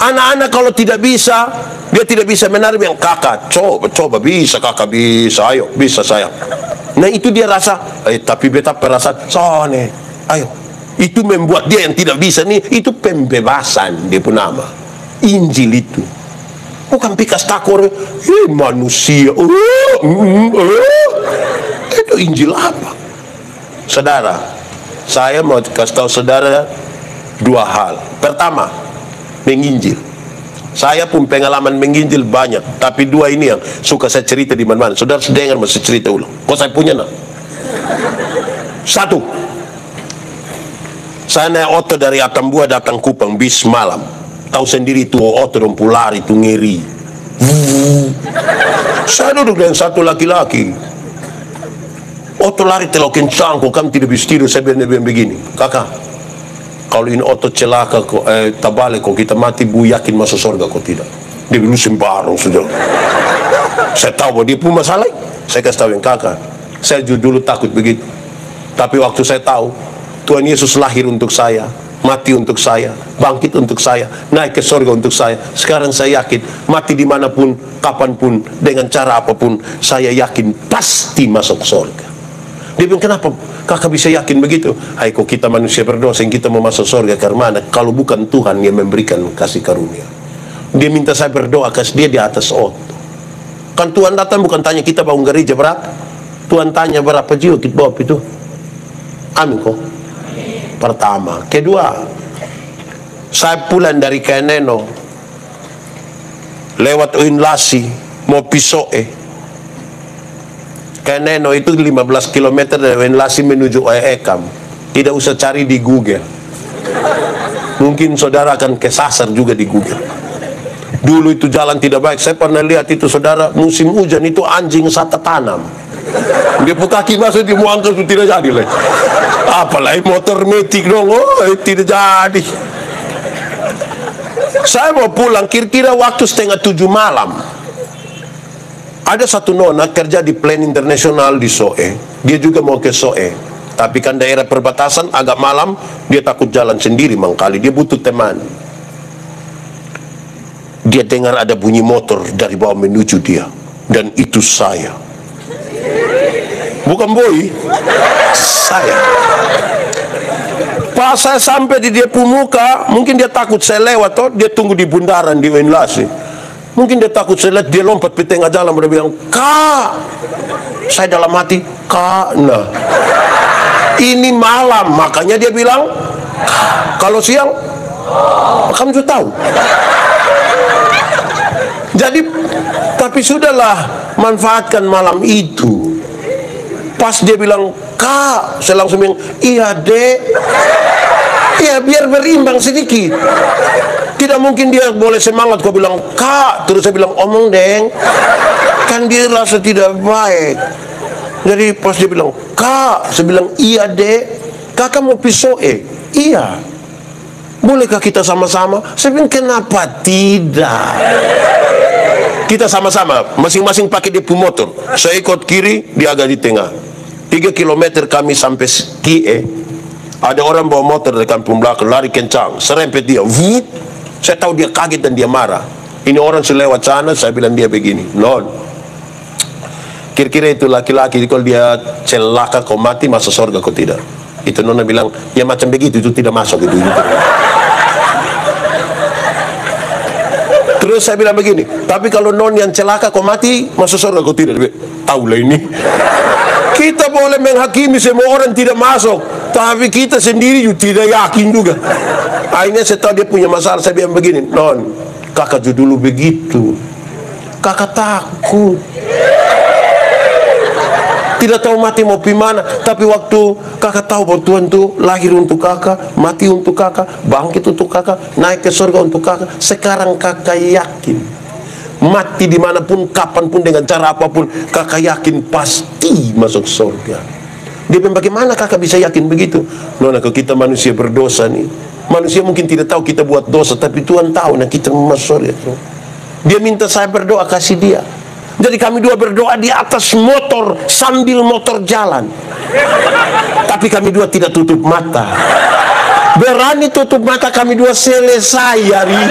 Anak-anak kalau tidak bisa, dia tidak bisa menarik yang kakak, coba bisa kakak bisa, ayo bisa saya. Nah itu dia rasa, tapi beta perasaan, soalnya, ayo. Itu membuat dia yang tidak bisa nih, itu pembebasan dia pun nama. Injil itu. Bukan pikas takor, manusia. Itu Injil apa? Saudara, saya mau kasih tahu saudara dua hal. Pertama, menginjil. Saya pun pengalaman menginjil banyak, tapi dua ini yang suka saya cerita di mana-mana. Saudara dengar masih cerita ulang. Kok saya punya nak? Satu, saya naik oto dari Atambua datang Kupang bis malam. Tahu sendiri itu oto dong pular itu ngeri. Saya duduk dengan satu laki-laki. Oto lari terlalu kencang, kok kamu tidak bisa tidur. Saya bilang begini, kakak, kalau ini oto celaka kok terbalik kok kita mati, bu yakin masuk surga kok tidak? Dia bilang sembarang sudah. Saya tahu bahwa dia pun masalah. Saya kasih tahu yang kakak, saya dulu takut begitu. Tapi waktu saya tahu Tuhan Yesus lahir untuk saya, mati untuk saya, bangkit untuk saya, naik ke surga untuk saya. Sekarang saya yakin mati dimanapun, kapanpun, dengan cara apapun, saya yakin pasti masuk surga. Dia bilang, kenapa kakak bisa yakin begitu? Hai, kok kita manusia berdosa yang kita mau masuk surga karena kalau bukan Tuhan yang memberikan kasih karunia. Dia minta saya berdoa kasih dia di atas oto. Kan Tuhan datang bukan tanya kita bangun gereja berapa, Tuhan tanya berapa jiwa kita bawa itu. Amin kok. Pertama. Kedua, saya pulang dari Keneno lewat Uinlasi mau Pisoe. Keneno itu 15 km dari Uinlasi menuju Oekam. Tidak usah cari di Google, mungkin saudara akan kesasar juga di Google. Dulu itu jalan tidak baik. Saya pernah lihat itu saudara, musim hujan itu anjing sata tanam, dia kaki masuk di muangkel itu tidak jadi lagi. Apalagi motor metik dong, tidak jadi. Saya mau pulang kira-kira waktu 6:30 malam. Ada satu nona kerja di Plan Internasional di Soe. Dia juga mau ke Soe, tapi kan daerah perbatasan agak malam, dia takut jalan sendiri mangkali, dia butuh teman. Dia dengar ada bunyi motor dari bawah menuju dia, dan itu saya. Bukan boy, saya. Pas saya sampai di dia pemuka, mungkin dia takut saya lewat, toh dia tunggu di bundaran di Uinlasi. Mungkin dia takut, saya lihat dia lompat di tengah jalan, dia bilang, "Kak." Saya dalam hati, "Kak, nah ini malam." Makanya dia bilang, kalau siang, kamu sudah tahu. Jadi, tapi sudahlah, manfaatkan malam itu. Pas dia bilang, "Kak," saya langsung bilang, "Iya, Dek." Ya, biar berimbang sedikit. Tidak mungkin dia boleh semangat kau bilang, "Kak," terus saya bilang, "Omong, Deng." Kan dia rasa tidak baik. Jadi pas dia bilang, "Kak," saya bilang, "Iya, Dek." "Kakak mau pisau?" "Iya." "Bolehkah kita sama-sama?" Saya bilang, "Kenapa tidak?" Kita sama-sama, masing-masing pakai dia punya motor. Saya ikut kiri, dia agak di tengah. 3 kilometer kami sampai Kie. Ada orang bawa motor dari kampung belakang, lari kencang, serempet dia. Vup. Saya tahu dia kaget dan dia marah. Ini orang selewat sana, saya bilang dia begini, "Non, kira-kira itu laki-laki, kalau dia celaka kau mati, masuk surga kau tidak?" Itu nona bilang, "Ya macam begitu, itu tidak masuk itu." Terus saya bilang begini, "Tapi kalau non yang celaka kau mati, masuk surga kau tidak?" Dia bilang, "Tahu lah ini." Kita boleh menghakimi semua orang tidak masuk, tapi kita sendiri juga tidak yakin juga. Akhirnya saya tahu dia punya masalah, saya bilang begini, "Non, kakak juga dulu begitu. Kakak takut. Tidak tahu mati mau pergi mana. Tapi waktu kakak tahu bahwa Tuhan itu lahir untuk kakak, mati untuk kakak, bangkit untuk kakak, naik ke surga untuk kakak. Sekarang kakak yakin. Mati dimanapun, kapanpun, dengan cara apapun, kakak yakin pasti masuk surga." Dia bilang, "Bagaimana kakak bisa yakin begitu?" "Nona, kalau kita manusia berdosa nih, manusia mungkin tidak tahu kita buat dosa, tapi Tuhan tahu, nah kita masuk surga." Dia minta saya berdoa, kasih dia. Jadi kami dua berdoa di atas motor, sambil motor jalan. Tapi kami dua tidak tutup mata. Berani tutup mata kami dua, selesai hari.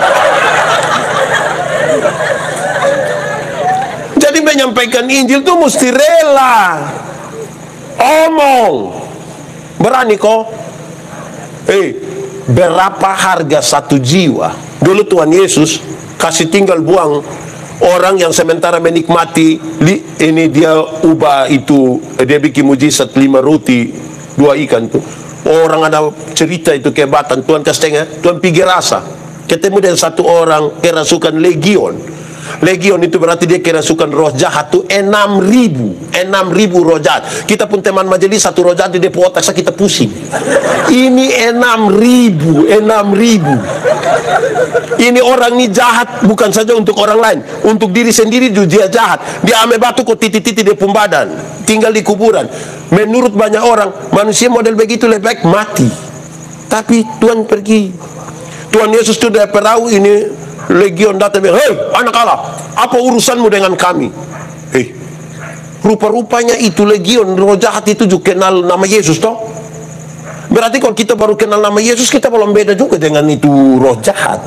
Jadi menyampaikan Injil itu mesti rela. Omong. Berani kok? Berapa harga satu jiwa? Dulu Tuhan Yesus kasih tinggal buang orang yang sementara menikmati, ini dia ubah itu, dia bikin mujizat 5 roti 2 ikan tuh. Orang ada cerita itu kehebatan Tuhan kasih, Tuhan pergi rasa ketemu dengan satu orang kerasukan legion. Legion itu berarti dia kerasukan roh jahat tuh 6.000 roh jahat. Kita pun teman majelis, satu roh jahat di depo otak kita pusing. Ini 6.000. Ini orang ini jahat bukan saja untuk orang lain, untuk diri sendiri juga dia jahat. Dia ame batu kok titi-titi di badan, tinggal di kuburan. Menurut banyak orang, manusia model begitu lebih baik mati. Tapi Tuhan pergi. Tuhan Yesus itu dari perahu ini, legion datang bilang, "Hei anak Allah, apa urusanmu dengan kami?" Rupa-rupanya itu legion roh jahat itu juga kenal nama Yesus toh. Berarti kalau kita baru kenal nama Yesus, kita belum beda juga dengan itu roh jahat.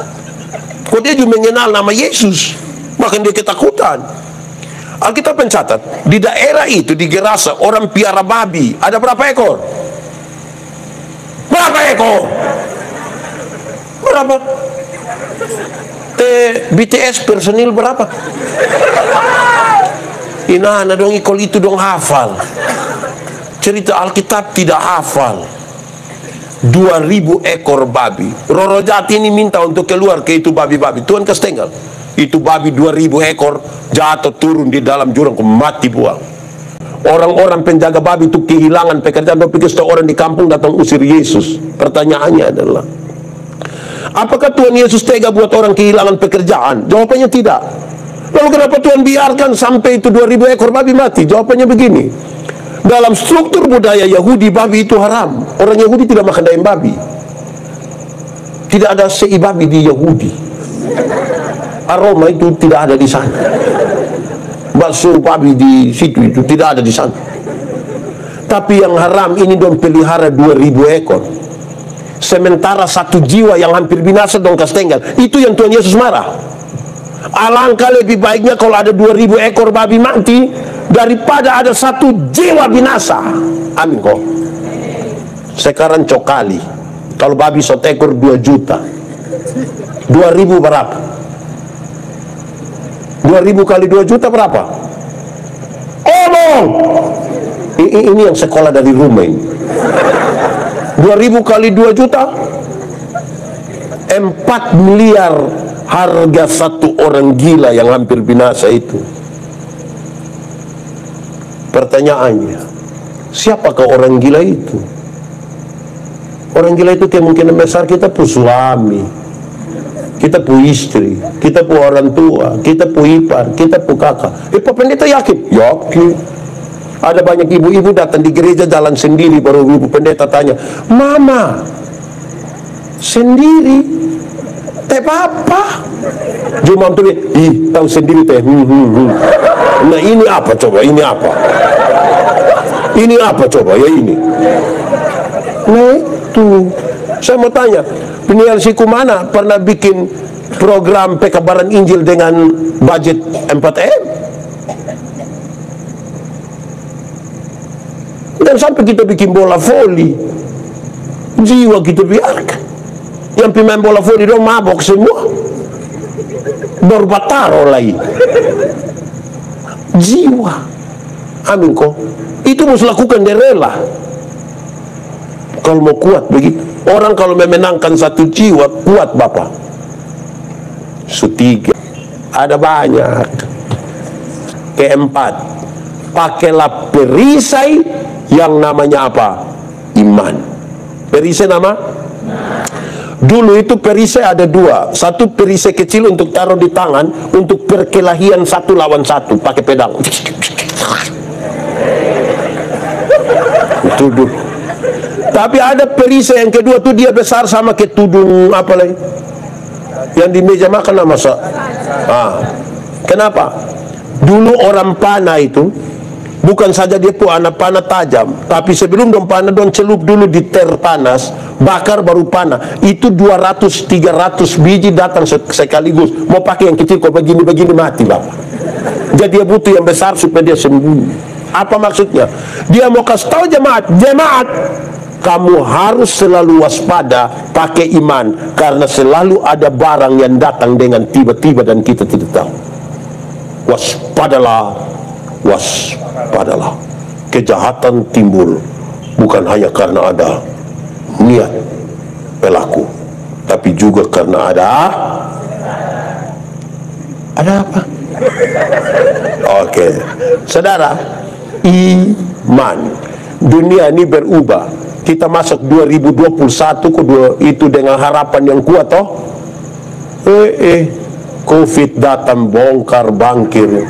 Kok dia juga mengenal nama Yesus, bahkan dia ketakutan. Alkitab mencatat di daerah itu, di Gerasa, orang piara babi. Ada berapa ekor? Berapa ekor? Berapa? BTS personil berapa? Inana dong ikol itu dong hafal. Cerita Alkitab tidak hafal. 2.000 ekor babi. Roh jahat ini minta untuk keluar ke itu babi-babi. Tuhan kasih tinggal. Itu babi 2.000 ekor jatuh turun di dalam jurang, mati buang. Orang-orang penjaga babi itu kehilangan pekerjaan. Pikir orang di kampung datang usir Yesus. Pertanyaannya adalah, apakah Tuhan Yesus tega buat orang kehilangan pekerjaan? Jawabannya tidak. Lalu kenapa Tuhan biarkan sampai itu 2.000 ekor babi mati? Jawabannya begini. Dalam struktur budaya Yahudi, babi itu haram. Orang Yahudi tidak makan daging babi. Tidak ada sei babi di Yahudi. Aroma itu tidak ada di sana. Bakso babi di situ itu tidak ada di sana. Tapi yang haram ini dong pelihara 2.000 ekor. Sementara satu jiwa yang hampir binasa dong kastenggal. Itu yang Tuhan Yesus marah. Alangkah lebih baiknya kalau ada 2.000 ekor babi mati daripada ada satu jiwa binasa. Amin kok. Sekarang cokali, kalau babi 1 ekor 2 juta, 2.000 berapa? 2.000 kali 2 juta berapa? Omong! Ini yang sekolah dari rumah ini. 2.000 kali 2 juta 4 miliar harga satu orang gila yang hampir binasa itu. Pertanyaannya, siapakah orang gila itu? Orang gila itu kemungkinan besar kita pu suami, kita pu istri, kita pu orang tua, kita pu ipar, kita pu kakak. Pak Pendeta yakin? Yakin. Ada banyak ibu-ibu datang di gereja jalan sendiri, baru ibu pendeta tanya, "Mama, sendiri? Teh papa?" Cuma tuh, tahu sendiri teh. Nah ini apa coba? Ini apa? Ini apa coba? Ya ini. Nah itu, saya mau tanya, penyiar siku mana pernah bikin program pekabaran Injil dengan budget 4M? Dan sampai kita bikin bola voli, jiwa kita biarkan. Yang pemain bola voli dong mabok semua, baru bataro lagi. Jiwa, amin kok. Itu harus lakukan dia rela. Kalau mau kuat begitu. Orang kalau memenangkan satu jiwa kuat Bapak. Setiga, ada banyak. Keempat, pakailah perisai yang namanya apa? Iman. Perisai nama? Dulu itu perisai ada dua. Satu perisai kecil untuk taruh di tangan, untuk perkelahian 1 lawan 1 pakai pedang. Itu dulu. Tapi ada perisai yang kedua tuh dia besar sama ke tudung apa lagi? Yang di meja makan nama kenapa? Dulu orang panah itu bukan saja dia pu anak panah tajam, tapi sebelum dong panah dong celup dulu di ter panas, bakar baru panah. Itu 200-300 biji datang sekaligus. Mau pakai yang kecil kok begini-begini mati Bapak. Jadi dia butuh yang besar supaya dia sembuh. Apa maksudnya? Dia mau kasih tahu jemaat, kamu harus selalu waspada, pakai iman, karena selalu ada barang yang datang dengan tiba-tiba dan kita tidak tahu. Waspadalah, waspadalah. Kejahatan timbul bukan hanya karena ada niat pelaku, tapi juga karena ada apa? Oke, saudara, iman. Dunia ini berubah. Kita masuk 2021 itu dengan harapan yang kuat toh. Covid datang bongkar bangkir.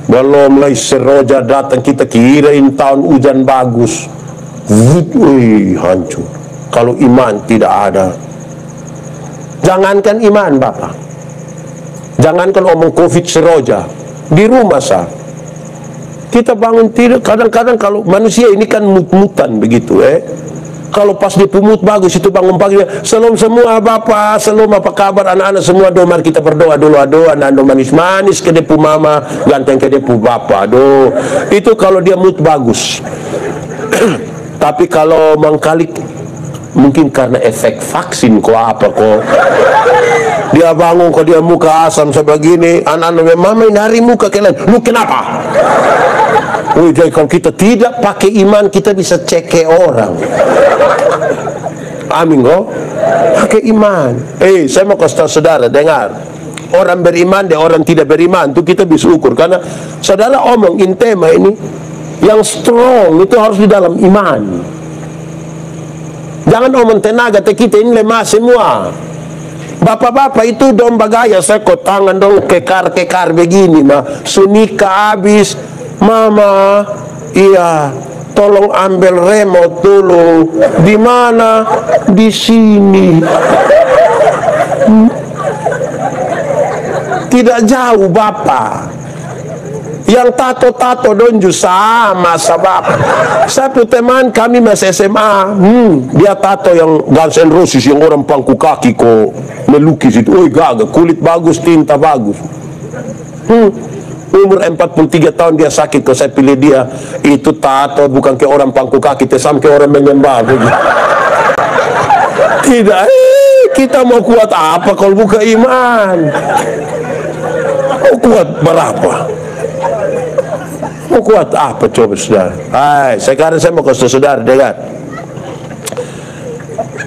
Belum lagi seroja datang, kita kirain tahun hujan bagus. Hancur. Kalau iman tidak ada. Jangankan iman Bapak, jangankan omong Covid seroja, di rumah kita bangun tidur, kadang-kadang kalau manusia ini kan mut-mutan begitu kalau pas dia pumut bagus itu bangun pagi, "Salam semua Bapak, salam apa kabar anak-anak semua, do mari kita berdoa dulu, anak manis-manis ke depu mama, ganteng ke depu Bapak." Itu kalau dia mood bagus. Tapi kalau mengkalik, mungkin karena efek vaksin kok apa kok, dia bangun kok dia muka asam sebegini, anak-anak mama ini hari muka kalian, lu kenapa? Jadi kalau kita tidak pakai iman, kita bisa ceke orang. Amin kok, pakai iman. Saya mau kasih tahu saudara, dengar. Orang beriman dan orang tidak beriman itu kita bisa ukur, karena saudara omongin tema ini, yang strong itu harus di dalam iman. Jangan omong tenaga kita ini lemah semua. Bapak-bapak itu dong bagaya, saya kok tangan dong kekar begini mah, sunika habis. Mama, iya, tolong ambil remote dulu. Di mana? Di sini. Tidak jauh Bapak. Yang tato-tato donju sama sabab. Satu teman kami masih SMA, dia tato yang Guns N' Roses, yang orang pangku kaki kok melukis itu. Gagah, kulit bagus, tinta bagus. Umur 43 tahun dia sakit, kalau saya pilih dia. Itu tato bukan ke orang pangku kaki, sampai orang menyembah. Tidak, kita mau kuat apa kalau bukan iman? Mau kuat berapa? Mau kuat apa coba saudara? Sekarang saya mau kasih saudara dengar.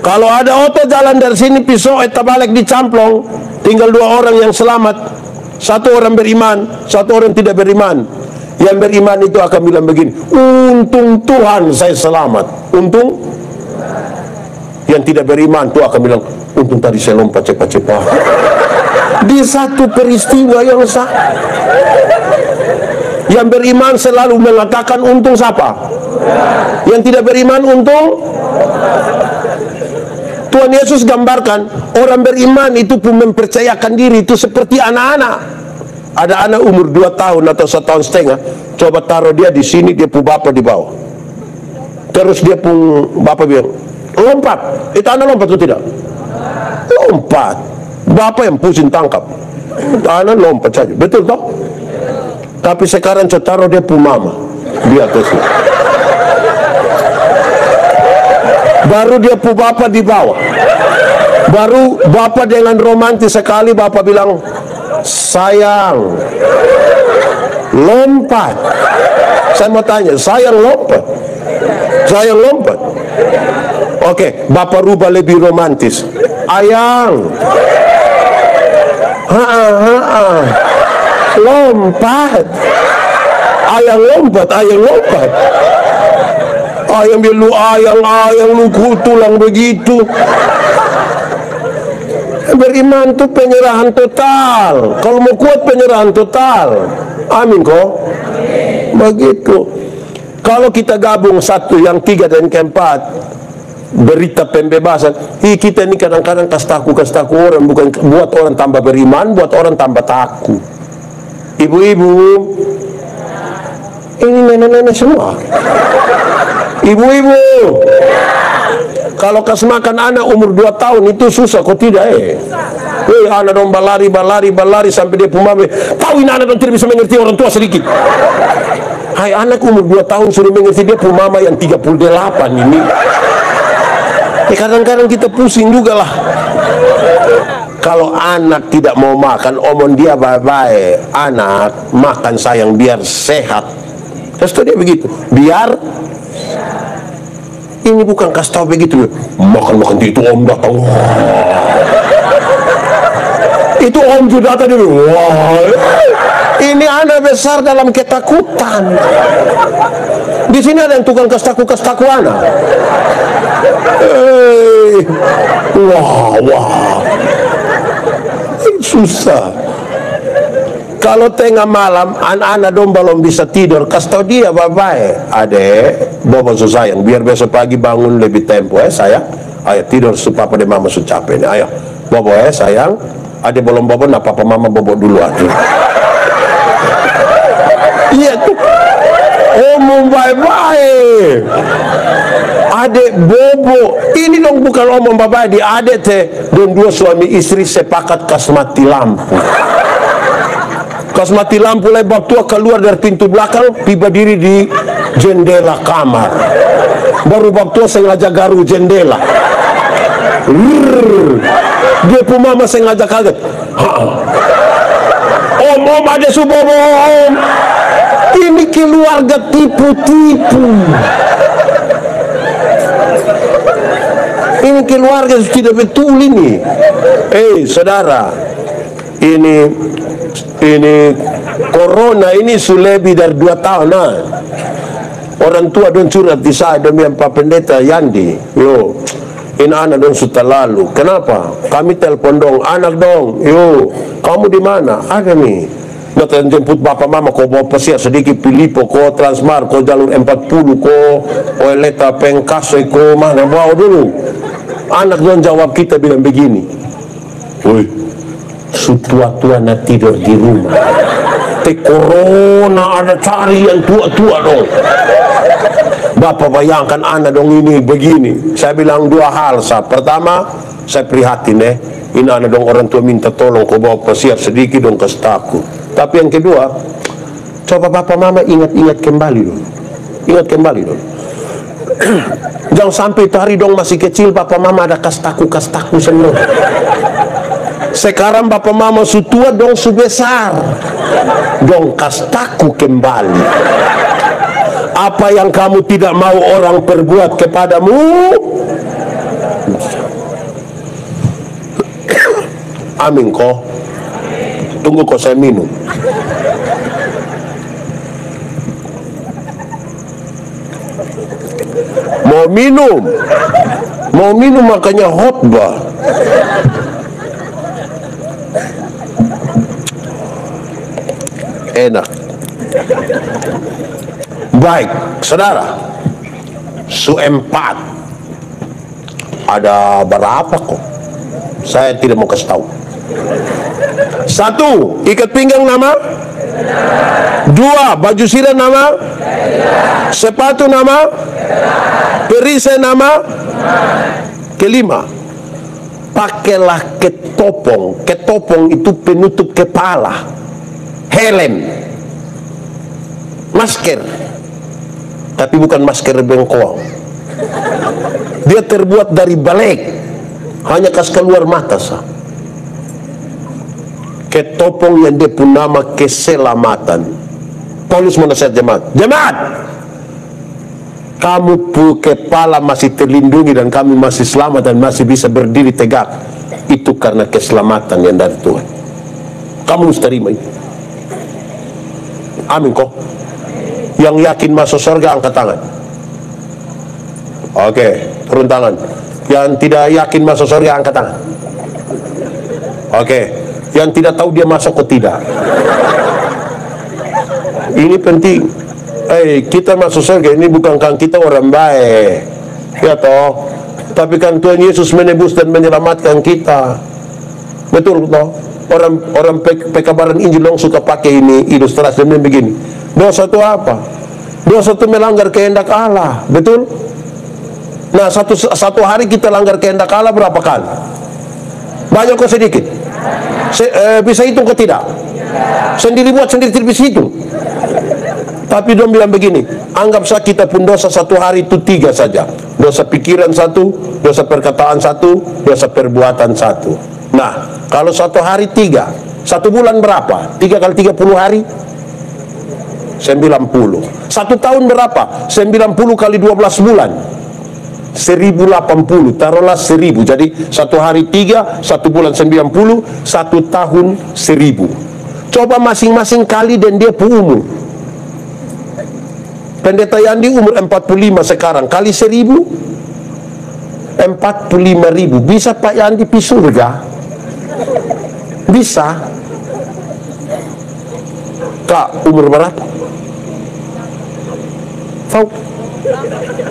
Kalau ada oto jalan dari sini pisau balik dicamplong, tinggal 2 orang yang selamat. 1 orang beriman, 1 orang tidak beriman. Yang beriman itu akan bilang begini, untung Tuhan saya selamat. Untung. Yang tidak beriman itu akan bilang, untung tadi saya lompat cepat-cepat. Di satu peristiwa yang sah. Yang beriman selalu mengatakan untung siapa? Yang tidak beriman untung. Tuhan Yesus gambarkan orang beriman itu pun mempercayakan diri itu seperti anak-anak. Ada anak umur 2 tahun atau 1,5 tahun, coba taruh dia di sini, dia pun bapak di bawah. Terus dia pun bapak bilang, lompat. Itu anak lompat atau tidak? Lompat. Bapak yang pusing tangkap. Anak lompat saja, betul toh? Tapi sekarang coba taruh dia pun mama di atasnya. Baru dia pun bapak di bawah. Baru bapak dengan romantis sekali bapak bilang, sayang, lompat. Saya mau tanya, sayang lompat? Sayang lompat? Oke, bapak rubah lebih romantis. Ayang, lompat. Ayang lompat, ayang lompat. Ayang bilu, ayang lu tulang begitu. Beriman itu penyerahan total. Kalau mau kuat penyerahan total. Amin kok. Begitu. Kalau kita gabung satu, yang 3 dan keempat, berita pembebasan. Kita ini kadang-kadang kastaku orang, bukan buat orang tambah beriman, buat orang tambah takut. Ibu-ibu, ini nenek-nenek semua. Ibu-ibu, kalau kasih makan anak umur 2 tahun itu susah kok tidak anak dong balari sampai dia pumame. Tahu ini anak dong tidak bisa mengerti orang tua sedikit. Hai, anak umur 2 tahun suruh mengerti dia pumama yang 38 ini. Kadang-kadang kita pusing juga lah. Kalau anak tidak mau makan, omong dia bye-bye. Anak makan sayang biar sehat. Terus dia begitu, biar ini bukan kasih tahu begitu. Makan itu om datang. Itu om juga datang dulu. Ini anak besar dalam ketakutan. Di sini ada yang tukang kasih taku anak. Susah. Kalau tengah malam anak-anak dong belum bisa tidur, kasih tahu dia bye-bye. Adek, bobo sayang, biar besok pagi bangun lebih tempo sayang. Ayo tidur supaya papa dan mama sudah capek nih. Ayo, bobo sayang. Adek belum bobo, nah papa mama bobo dulu aja. Iya tuh. Omong bye-bye. Adek bobo. Ini dong bukan omong bye-bye, di adek teh. Dan 2 suami istri sepakat kasih mati lampu. Kas mati lampu lebar tua keluar dari pintu belakang, tiba diri di jendela kamar. Baru bab tua sengaja garu jendela. Dia pun mama sengaja kaget. Om ada subobo om. Ini keluarga tipu-tipu. Ini keluarga tidak betul ini. Saudara, ini corona ini sudah lebih dari 2 tahun. Orang tua don curhat di saya demi Pak Pendeta Yandi. Ini anak dong sudah lalu. Kenapa? Kami telepon dong, anak dong. Kamu di mana? Ada nih. Datang jemput bapak mama, kau bawa pesiar sedikit Pilipo, kau Transmar, kau jalur 40, kau Oeleta Pengkasoi, kau mana bawa dulu. Anak dong jawab kita bilang begini. Tua-tua nak tidur di rumah. Corona ada cari yang tua-tua dong. Bapak bayangkan anak dong ini begini. Saya bilang 2 hal. Pertama, saya prihatin ini anak dong orang tua minta tolong kau bawa pesiar sedikit dong kasih takut. Tapi yang kedua, coba bapak mama ingat kembali dong. Ingat kembali dong. Jangan sampai itu hari dong masih kecil bapak mama ada kas taku semua. Sekarang bapak mama su tua dong su besar, dong kastaku kembali. Apa yang kamu tidak mau orang perbuat kepadamu, amin kok. Tunggu kok saya minum. Mau minum makanya khotbah. Enak. Baik, saudara. Su 4. Ada berapa kok? Saya tidak mau kasih tahu. 1, ikat pinggang nama. 2, baju sirah nama. Sepatu nama. Perisai nama. Kelima, pakailah ketopong. Ketopong itu penutup kepala. Helm, masker, tapi bukan masker bengkoang. Dia terbuat dari balek, hanya kas keluar mata sah. Ketopong yang dia pun nama keselamatan. Paulus menasihat jemaat, kamu pu kepala masih terlindungi dan kami masih selamat dan masih bisa berdiri tegak, itu karena keselamatan yang dari Tuhan. Kamu harus terima itu. Amin kok. Yang yakin masuk surga angkat tangan. Oke, turun tangan. Yang tidak yakin masuk surga angkat tangan. Oke, yang tidak tahu dia masuk atau tidak. Ini penting. Kita masuk surga ini bukan kan kita orang baik, ya toh. Tapi kan Tuhan Yesus menebus dan menyelamatkan kita. Betul toh. Orang pekabaran Injil dong suka pakai ini ilustrasi begini. Dosa itu apa? Dosa itu melanggar kehendak Allah, betul? Nah, satu hari kita langgar kehendak Allah berapa kali? Banyak atau sedikit? Bisa hitung atau tidak? Sendiri buat sendiri tidak bisa hitung. Tapi dong bilang begini, anggap saja kita pun dosa satu hari itu 3 saja. Dosa pikiran 1, dosa perkataan 1, dosa perbuatan 1. Nah, kalau satu hari 3, 1 bulan berapa? 3 kali 30 hari? 90. 1 tahun berapa? 90 kali 12 bulan. 1080, taruhlah 1000. Jadi 1 hari 3, 1 bulan 90, 1 tahun 1000. Coba masing-masing kali dan dia umur. Pendeta Yandi umur 45 sekarang, kali 1000, 45.000. Bisa Pak Yandi pergi surga? Bisa. Kak, umur berapa? Tahu?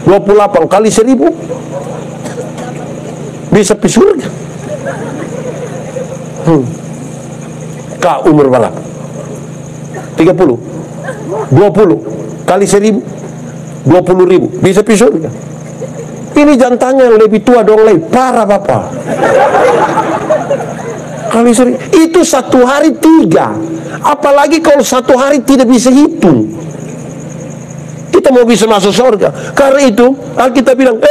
28 kali 1000 bisa pergi surga. Kak, umur berapa? 30. 20 kali 1000, 20.000 bisa pergi surga. Ini jantannya yang lebih tua dong, lebih parah bapak. Kali 1000 itu 1 hari 3. Apalagi kalau 1 hari tidak bisa hitung. Kita mau bisa masuk surga. Karena itu Alkitab bilang,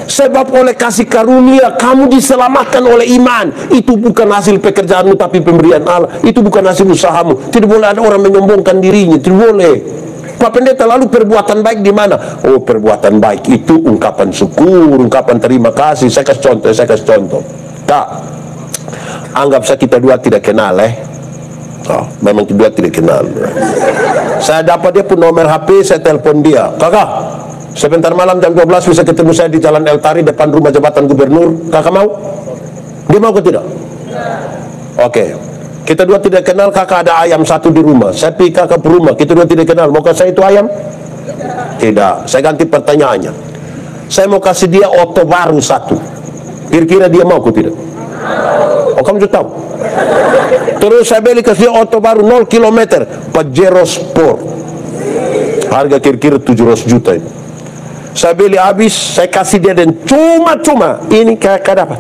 sebab oleh kasih karunia kamu diselamatkan oleh iman. Itu bukan hasil pekerjaanmu tapi pemberian Allah. Itu bukan hasil usahamu. Tidak boleh ada orang menyombongkan dirinya. Tidak boleh. Pak Pendeta, lalu perbuatan baik di mana? Oh, perbuatan baik itu ungkapan syukur, ungkapan terima kasih. Saya kasih contoh. Kak, anggap saja kita dua tidak kenal, memang kedua tidak kenal. Saya dapat dia pun nomor HP, saya telepon dia. Kakak, sebentar malam jam 12 bisa ketemu saya di Jalan El Tari depan rumah jabatan gubernur. Kakak mau? Dia mau ke tidak? Oke. Kita dua tidak kenal, kakak ada ayam 1 di rumah. Saya pergi kakak ke rumah, kita dua tidak kenal. Maukah saya itu ayam? Tidak. Saya ganti pertanyaannya. Saya mau kasih dia oto baru 1. Kira-kira dia mau ke tidak? Oh, kamu sudah tahu? Terus saya beli kasih dia oto baru 0 km Pajero Sport, harga kira-kira 700 juta itu. Saya beli habis, saya kasih dia dan cuma-cuma ini kayak dapat.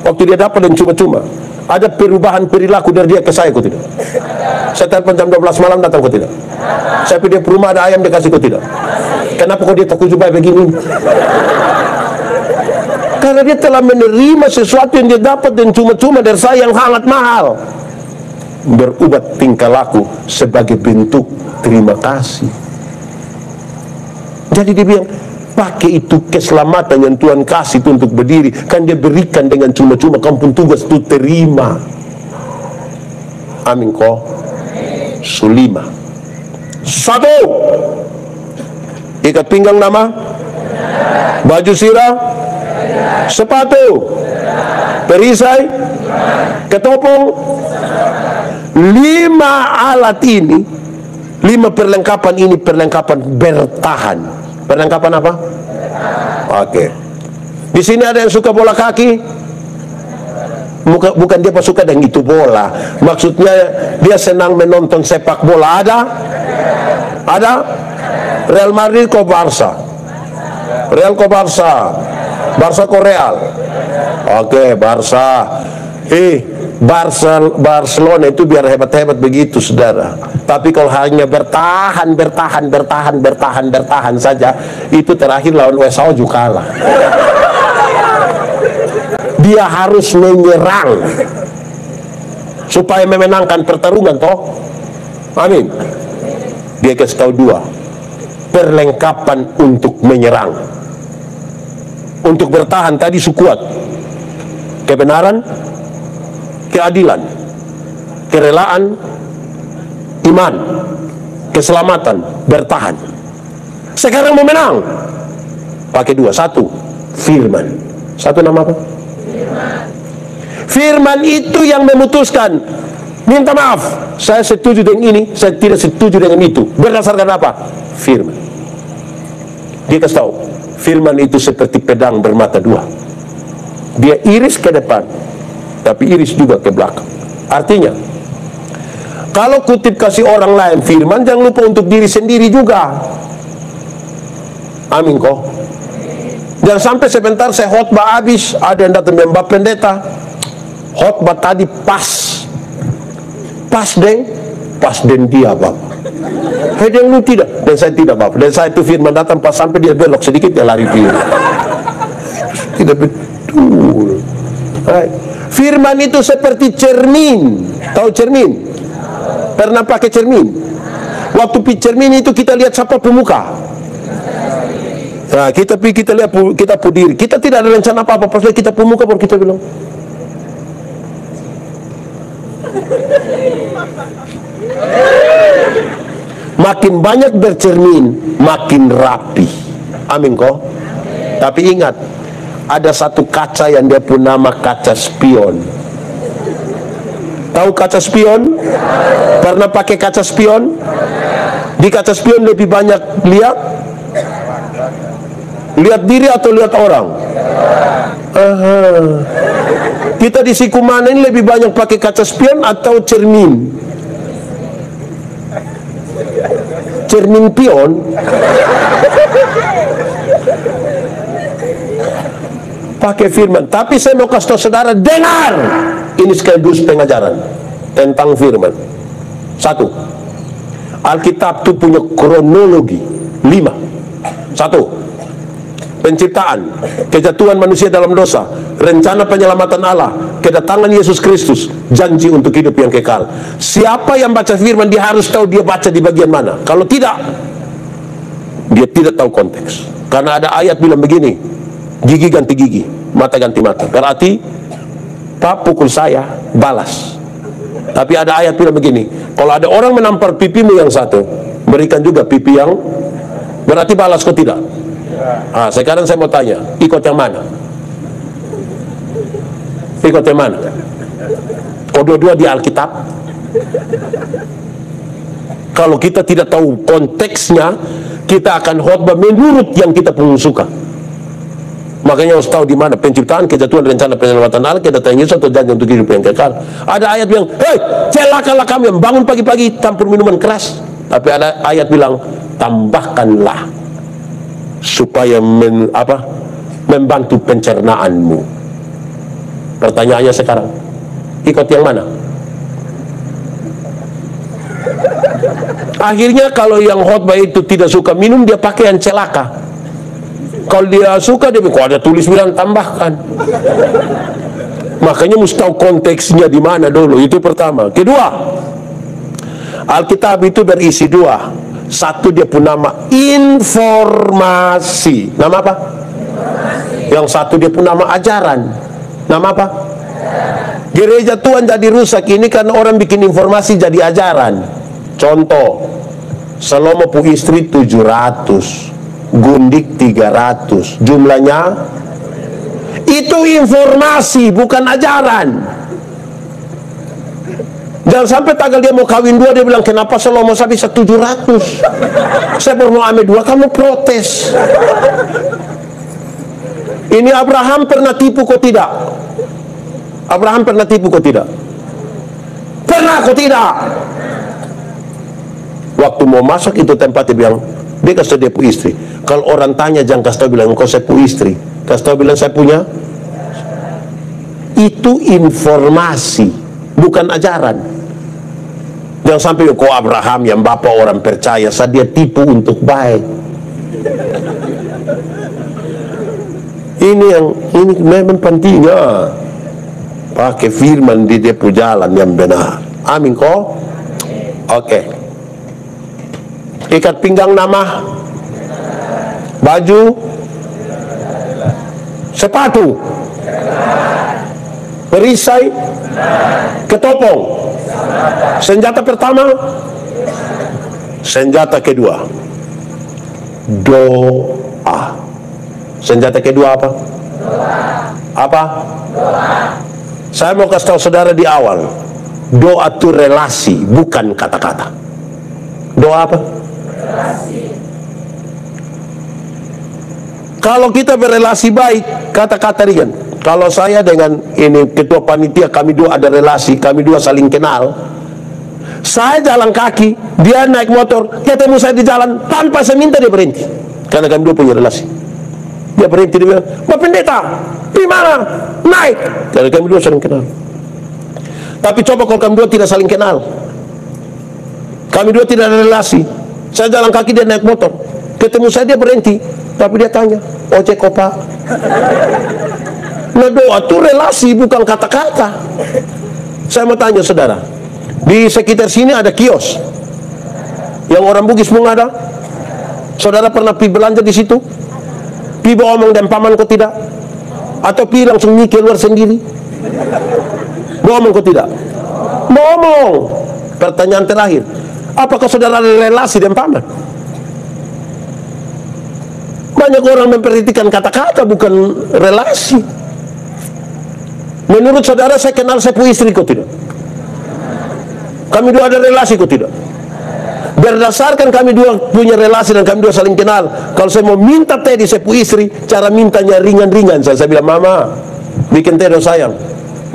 Waktu dia dapat dan cuma-cuma, ada perubahan perilaku dari dia ke saya kok tidak? Saya telepon jam 12 malam datang kok tidak? Saya pergi ke rumah ada ayam dia kasih kok tidak? Kenapa kok dia tak jumpa begini? Karena dia telah menerima sesuatu yang dia dapat dan cuma-cuma dari saya yang sangat mahal. Berubah tingkah laku sebagai bentuk terima kasih. Jadi dia bilang, pakai itu keselamatan yang Tuhan kasih itu untuk berdiri, kan dia berikan dengan cuma-cuma, kamu pun tugas itu terima. Amin kok. Sulima. Satu, ikat pinggang nama, baju sirah, sepatu, perisai, ketopong. 5 alat ini, 5 perlengkapan ini perlengkapan bertahan. Perlengkapan apa? Oke. Di sini ada yang suka bola kaki. Bukan dia suka dengan itu bola. Maksudnya dia senang menonton sepak bola. Ada? Ada? Real Madrid kok Barca? Real kok Barca? Barca kok Real? Oke, Barca. Barcelona itu biar hebat-hebat begitu, saudara. Tapi kalau hanya bertahan saja, itu terakhir lawan WSO juga kalah. Dia harus menyerang supaya memenangkan pertarungan, toh. Amin. Dia kasih tahu 2 perlengkapan untuk menyerang. Untuk bertahan tadi sukuat, kebenaran, keadilan, kerelaan, iman, keselamatan, bertahan. Sekarang mau menang, pakai 2. 1, firman. 1 nama apa? Firman itu yang memutuskan. Minta maaf, saya setuju dengan ini, saya tidak setuju dengan itu. Berdasarkan apa? Firman. Dia kasih tahu, firman itu seperti pedang bermata 2. Dia iris ke depan, tapi iris juga ke belakang. Artinya, kalau kutip kasih orang lain firman, jangan lupa untuk diri sendiri juga. Amin kok. Jangan sampai sebentar saya khotbah habis, ada yang datang membab pendeta, khotbah tadi pas den dia Bapak. Dan lu tidak, dan saya tidak Bapak. Dan saya itu firman datang pas sampai dia belok sedikit dia lari kiri. Tidak betul. Right. Firman itu seperti cermin. Tahu cermin? Pernah pakai cermin? Waktu cermin itu kita lihat siapa pemuka. Nah, kita lihat kita diri. Kita tidak ada rencana apa-apa. Pas kita pemuka baru kita bilang. Makin banyak bercermin, makin rapi. Amin kok. Tapi ingat, ada satu kaca yang dia pun nama kaca spion. Tahu kaca spion? Pernah pakai kaca spion? Di kaca spion lebih banyak lihat diri atau lihat orang? Kita di Sikumana ini lebih banyak pakai kaca spion atau cermin? Cermin pion. Pakai firman. Tapi saya mau kasih tahu saudara, dengar ini sekaligus pengajaran tentang firman. 1, Alkitab itu punya kronologi 5. 1, penciptaan, kejatuhan manusia dalam dosa, rencana penyelamatan Allah, kedatangan Yesus Kristus, janji untuk hidup yang kekal. Siapa yang baca firman, dia harus tahu dia baca di bagian mana. Kalau tidak, dia tidak tahu konteks. Karena ada ayat bilang begini, gigi ganti gigi, mata ganti mata. Berarti, Pak pukul saya, balas. Tapi ada ayat bilang begini, kalau ada orang menampar pipimu yang satu, berikan juga pipi yang, berarti balas kok tidak? Sekarang saya mau tanya, ikut yang mana? Ikut yang mana? Dua-dua di Alkitab. Kalau kita tidak tahu konteksnya, kita akan khotbah menurut yang kita pun suka. Makanya harus tahu di mana penciptaan, kejatuhan, rencana penyelamatan Allah, kedatangan Yesus atau janji untuk hidup yang kekal. Ada ayat bilang, hei, celakalah kami yang bangun pagi-pagi campur minuman keras. Tapi ada ayat bilang, tambahkanlah supaya membantu pencernaanmu. Pertanyaannya sekarang, ikut yang mana? Akhirnya kalau yang khotbah itu tidak suka minum, dia pakai yang celaka. Kalau dia suka, dia bilang, kalau ada tulis bilang tambahkan. Makanya mesti tahu konteksnya di mana dulu. Itu pertama. Kedua, Alkitab itu berisi dua. Satu, dia punya nama informasi. Nama apa? Yang satu, dia punya nama ajaran. Nama apa? Gereja Tuhan jadi rusak ini karena orang bikin informasi jadi ajaran. Contoh, Salomo pu istri 700, gundik 300. Jumlahnya itu informasi, bukan ajaran. Jangan sampai tanggal dia mau kawin 2, dia bilang, kenapa Salomo saya bisa 700? Saya baru mau ambil 2, kamu protes. Ini Abraham pernah tipu kok tidak? Abraham pernah tipu kok tidak? Pernah kok tidak? Waktu mau masuk itu tempat, dia bilang, dia kasih dia pu istri. Kalau orang tanya, jangan kasih tahu bilang, engkau saya pu istri. Kasih tahu bilang, saya punya. Itu informasi, bukan ajaran. Jangan sampai kau Abraham yang bapak orang percaya, saat dia tipu untuk baik. Ini memang pentingnya pakai firman di dia jalan yang benar. Amin kok. Oke. Ikat pinggang nama, baju, sepatu, perisai, ketopong. Senjata pertama, senjata kedua, doa. Senjata kedua apa? Apa? Saya mau kasih tahu saudara di awal, doa itu relasi, bukan kata-kata. Doa apa? Relasi. Kalau kita berelasi baik, kata-kata ringan. Kalau saya dengan ini ketua panitia, kami dua ada relasi, kami dua saling kenal. Saya jalan kaki, dia naik motor, ketemu saya di jalan, tanpa saya minta dia berhenti. Karena kami dua punya relasi. Dia berhenti, dia bilang, Pak Pendeta, di mana? Naik. Karena kami dua saling kenal. Tapi coba kalau kami dua tidak saling kenal, kami dua tidak ada relasi. Saya jalan kaki, dia naik motor, ketemu saya, dia berhenti. Tapi dia tanya, ojek kok Pak? Nah, doa itu relasi, bukan kata-kata. Saya mau tanya saudara, di sekitar sini ada kios yang orang Bugis mau ada? Saudara pernah pergi belanja di situ? Pergi bawa omong dan paman kok tidak? Atau pergi langsung mikir keluar sendiri? Bawa omong kok tidak? Bawa omong. Pertanyaan terakhir, apakah saudara ada relasi dan paman? Banyak orang memperhatikan kata-kata, bukan relasi. Menurut saudara, saya kenal saya punya istri kok tidak? Kami dua ada relasi kok tidak? Berdasarkan kami dua punya relasi dan kami dua saling kenal, kalau saya mau minta teh di saya punya istri, cara mintanya ringan-ringan. Saya bilang, Mama, bikin teh dong sayang,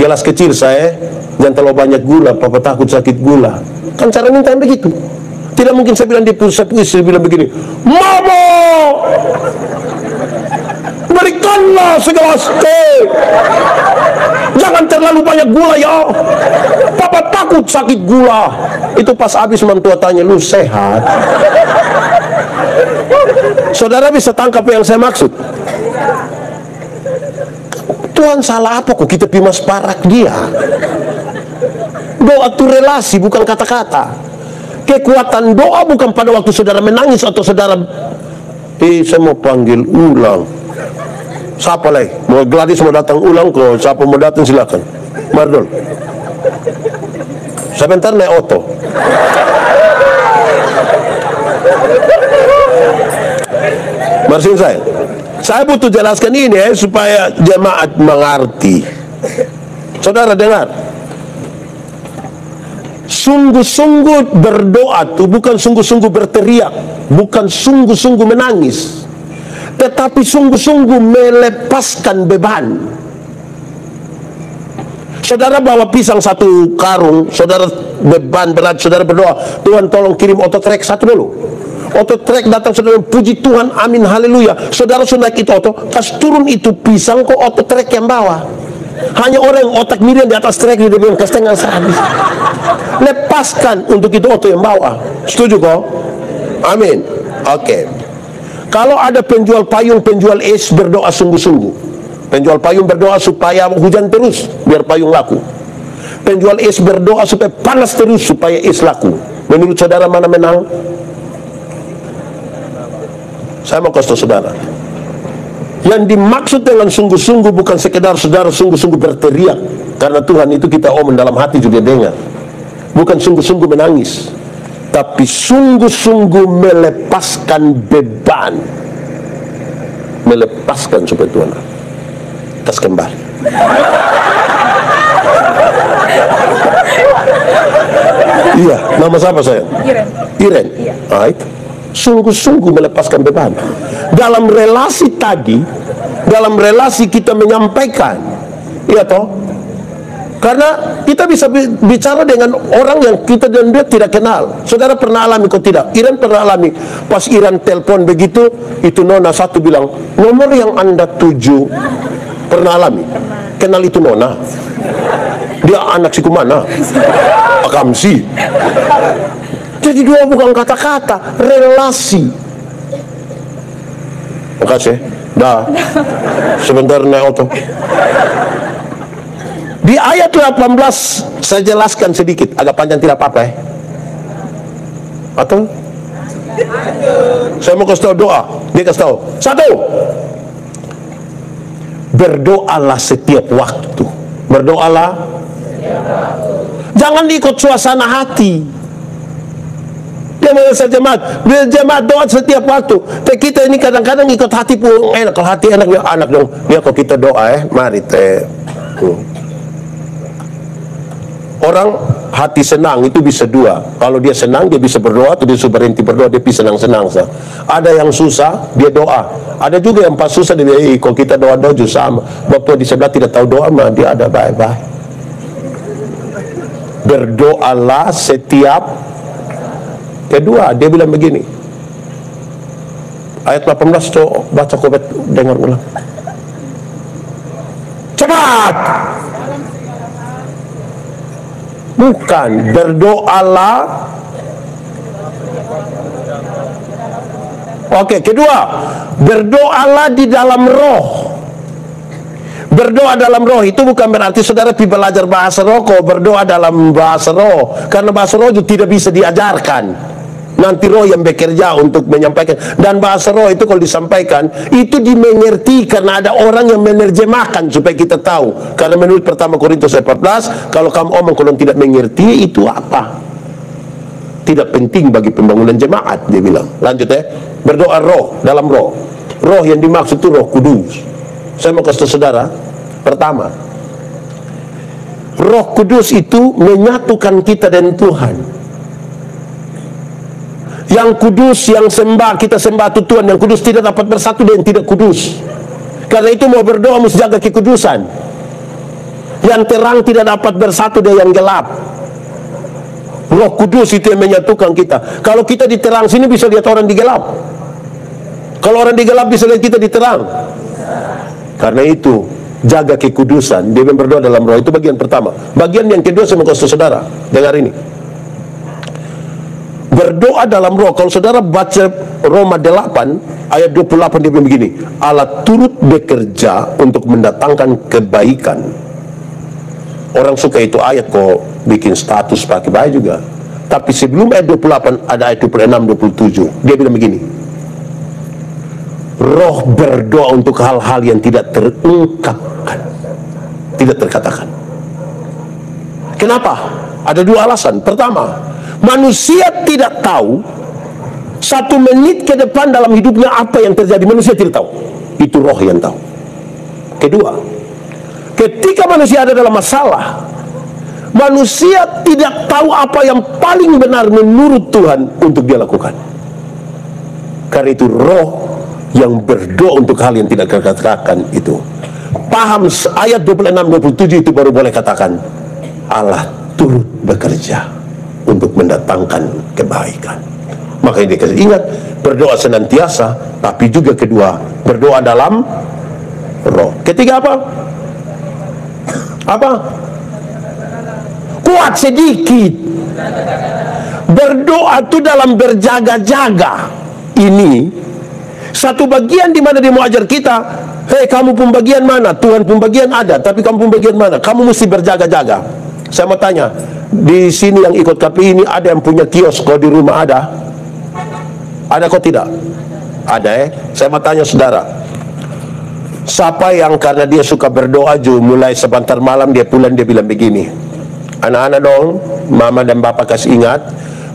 gelas kecil saya, jangan terlalu banyak gula, Papa takut sakit gula. Kan cara minta begitu. Tidak mungkin saya bilang di saya punya istri bilang begini, Mama, berikanlah segelas teh, jangan terlalu banyak gula ya, Papa takut sakit gula. Itu pas habis mantua tanya, lu sehat? Saudara bisa tangkap yang saya maksud? Tuhan salah apa kok kita pimas parak dia? Doa itu relasi, bukan kata-kata. Kekuatan doa bukan pada waktu saudara menangis atau saudara, saya mau panggil ulang. Siapa lagi? Mau Gladys mau datang ulang kok? Siapa mau datang silakan. Mardol. Sebentar naik oto. Marsin saya butuh jelaskan ini supaya jemaat mengerti. Saudara dengar. Sungguh-sungguh berdoa itu bukan sungguh-sungguh berteriak, bukan sungguh-sungguh menangis, tetapi sungguh-sungguh melepaskan beban. Saudara bawa pisang satu karung, saudara beban berat, saudara berdoa, Tuhan tolong kirim ototrek satu dulu. Ototrek datang, saudara puji Tuhan, amin, haleluya. Saudara sudah naik itu otot, pas turun itu pisang kok ototrek yang bawa. Hanya orang yang otak miriam di atas trek, dia bilang kesetengah habis. Lepaskan untuk itu otot yang bawa. Setuju kok? Amin. Oke. Kalau ada penjual payung, penjual es berdoa sungguh-sungguh. Penjual payung berdoa supaya hujan terus, biar payung laku. Penjual es berdoa supaya panas terus, supaya es laku. Menurut saudara mana menang? Saya mau kasih saudara, yang dimaksud dengan sungguh-sungguh bukan sekedar saudara sungguh-sungguh berteriak, karena Tuhan itu kita omong dalam hati juga dengar. Bukan sungguh-sungguh menangis, tapi sungguh-sungguh melepaskan beban, melepaskan supaya Tuhan atas kembali. Iya, nama siapa saya? Iren. Iya. Nah, itu sungguh-sungguh melepaskan beban. Dalam relasi tadi, dalam relasi kita menyampaikan, iya toh? Karena kita bisa bicara dengan orang yang kita dan dia tidak kenal. Saudara pernah alami kok tidak? Iren pernah alami. Pas Iren telepon begitu, itu nona satu bilang, nomor yang Anda tuju. Pernah alami? Kenal itu nona. Dia anak si kumana? Akamsi. Jadi dua bukan kata-kata, relasi. Makasih. Dah. Sebentar naik auto. Di ayat 18 saya jelaskan sedikit, agak panjang tidak apa-apa ya. Atau saya mau kasih tahu doa. Dia kasih tahu. Satu, berdoalah setiap waktu. Berdoalah. Jangan ikut suasana hati. Dia mengajak jemaat doa setiap waktu. Tapi kita ini kadang-kadang ikut hati pun enak. Kalau hati enak ya anak dong. Ya kok kita doa mari teh. Orang hati senang itu bisa dua. Kalau dia senang dia bisa berdoa, atau dia berhenti berdoa, dia bisa senang-senang. Ada yang susah dia doa. Ada juga yang pas susah dia kalau kita doa-doa juga sama. Waktu di sebelah tidak tahu doa mah dia ada baik-baik. Berdoalah setiap. Kedua dia bilang begini. Ayat 18 coba baca kobet dengar ulang. Cepat. Bukan, berdoalah. Oke, kedua, berdoalah di dalam roh. Berdoa dalam roh itu bukan berarti saudara pergi belajar bahasa roh kok berdoa dalam bahasa roh, karena bahasa roh itu tidak bisa diajarkan. Nanti roh yang bekerja untuk menyampaikan. Dan bahasa roh itu kalau disampaikan itu dimengerti karena ada orang yang menerjemahkan supaya kita tahu. Karena menurut pertama Korintus 14, kalau kamu omong kalau tidak mengerti itu apa? Tidak penting bagi pembangunan jemaat, dia bilang. Lanjut ya. Berdoa roh, dalam roh. Roh yang dimaksud itu Roh Kudus. Saya mau kasih saudara. Pertama, Roh Kudus itu menyatukan kita dengan Tuhan. Yang kudus, yang sembah, kita sembah itu Tuhan. Yang kudus tidak dapat bersatu dengan tidak kudus. Karena itu mau berdoa mesti jaga kekudusan. Yang terang tidak dapat bersatu dengan yang gelap. Roh Kudus itu yang menyatukan kita. Kalau kita di terang sini bisa lihat orang di gelap. Kalau orang di gelap bisa lihat kita di terang. Karena itu jaga kekudusan. Dia berdoa dalam roh, itu bagian pertama. Bagian yang kedua saya mau kasih saudara, dengar ini. Berdoa dalam roh, kalau saudara baca Roma 8 ayat 28 dia bilang begini, Allah turut bekerja untuk mendatangkan kebaikan. Orang suka itu ayat kok bikin status pakai baik juga. Tapi sebelum ayat 28 ada ayat 26 27. Dia bilang begini, roh berdoa untuk hal-hal yang tidak terungkapkan, tidak terkatakan. Kenapa? Ada dua alasan. Pertama, manusia tidak tahu 1 menit ke depan dalam hidupnya apa yang terjadi. Manusia tidak tahu. Itu roh yang tahu. Kedua, ketika manusia ada dalam masalah, manusia tidak tahu apa yang paling benar menurut Tuhan untuk dia lakukan. Karena itu roh yang berdoa untuk hal yang tidak terkatakan itu. Paham ayat 26-27 itu baru boleh katakan Allah turut bekerja untuk mendatangkan kebaikan. Makanya dia kasih ingat, berdoa senantiasa, tapi juga kedua, berdoa dalam roh. Ketiga apa? Apa? Kuat sedikit. Berdoa itu dalam berjaga-jaga. Ini Satu bagian di mana dia mau ajar kita, hei kamu pun bagian mana? Tuhan pun bagian ada, tapi kamu pun bagian mana? Kamu mesti berjaga-jaga. Saya mau tanya, di sini yang ikut KPI ini ada yang punya kios kok di rumah ada? Ada kok tidak? Ada Saya mau tanya saudara, siapa yang karena dia suka berdoa mulai sebentar malam dia pulang dia bilang begini, anak-anak dong, mama dan bapak kasih ingat,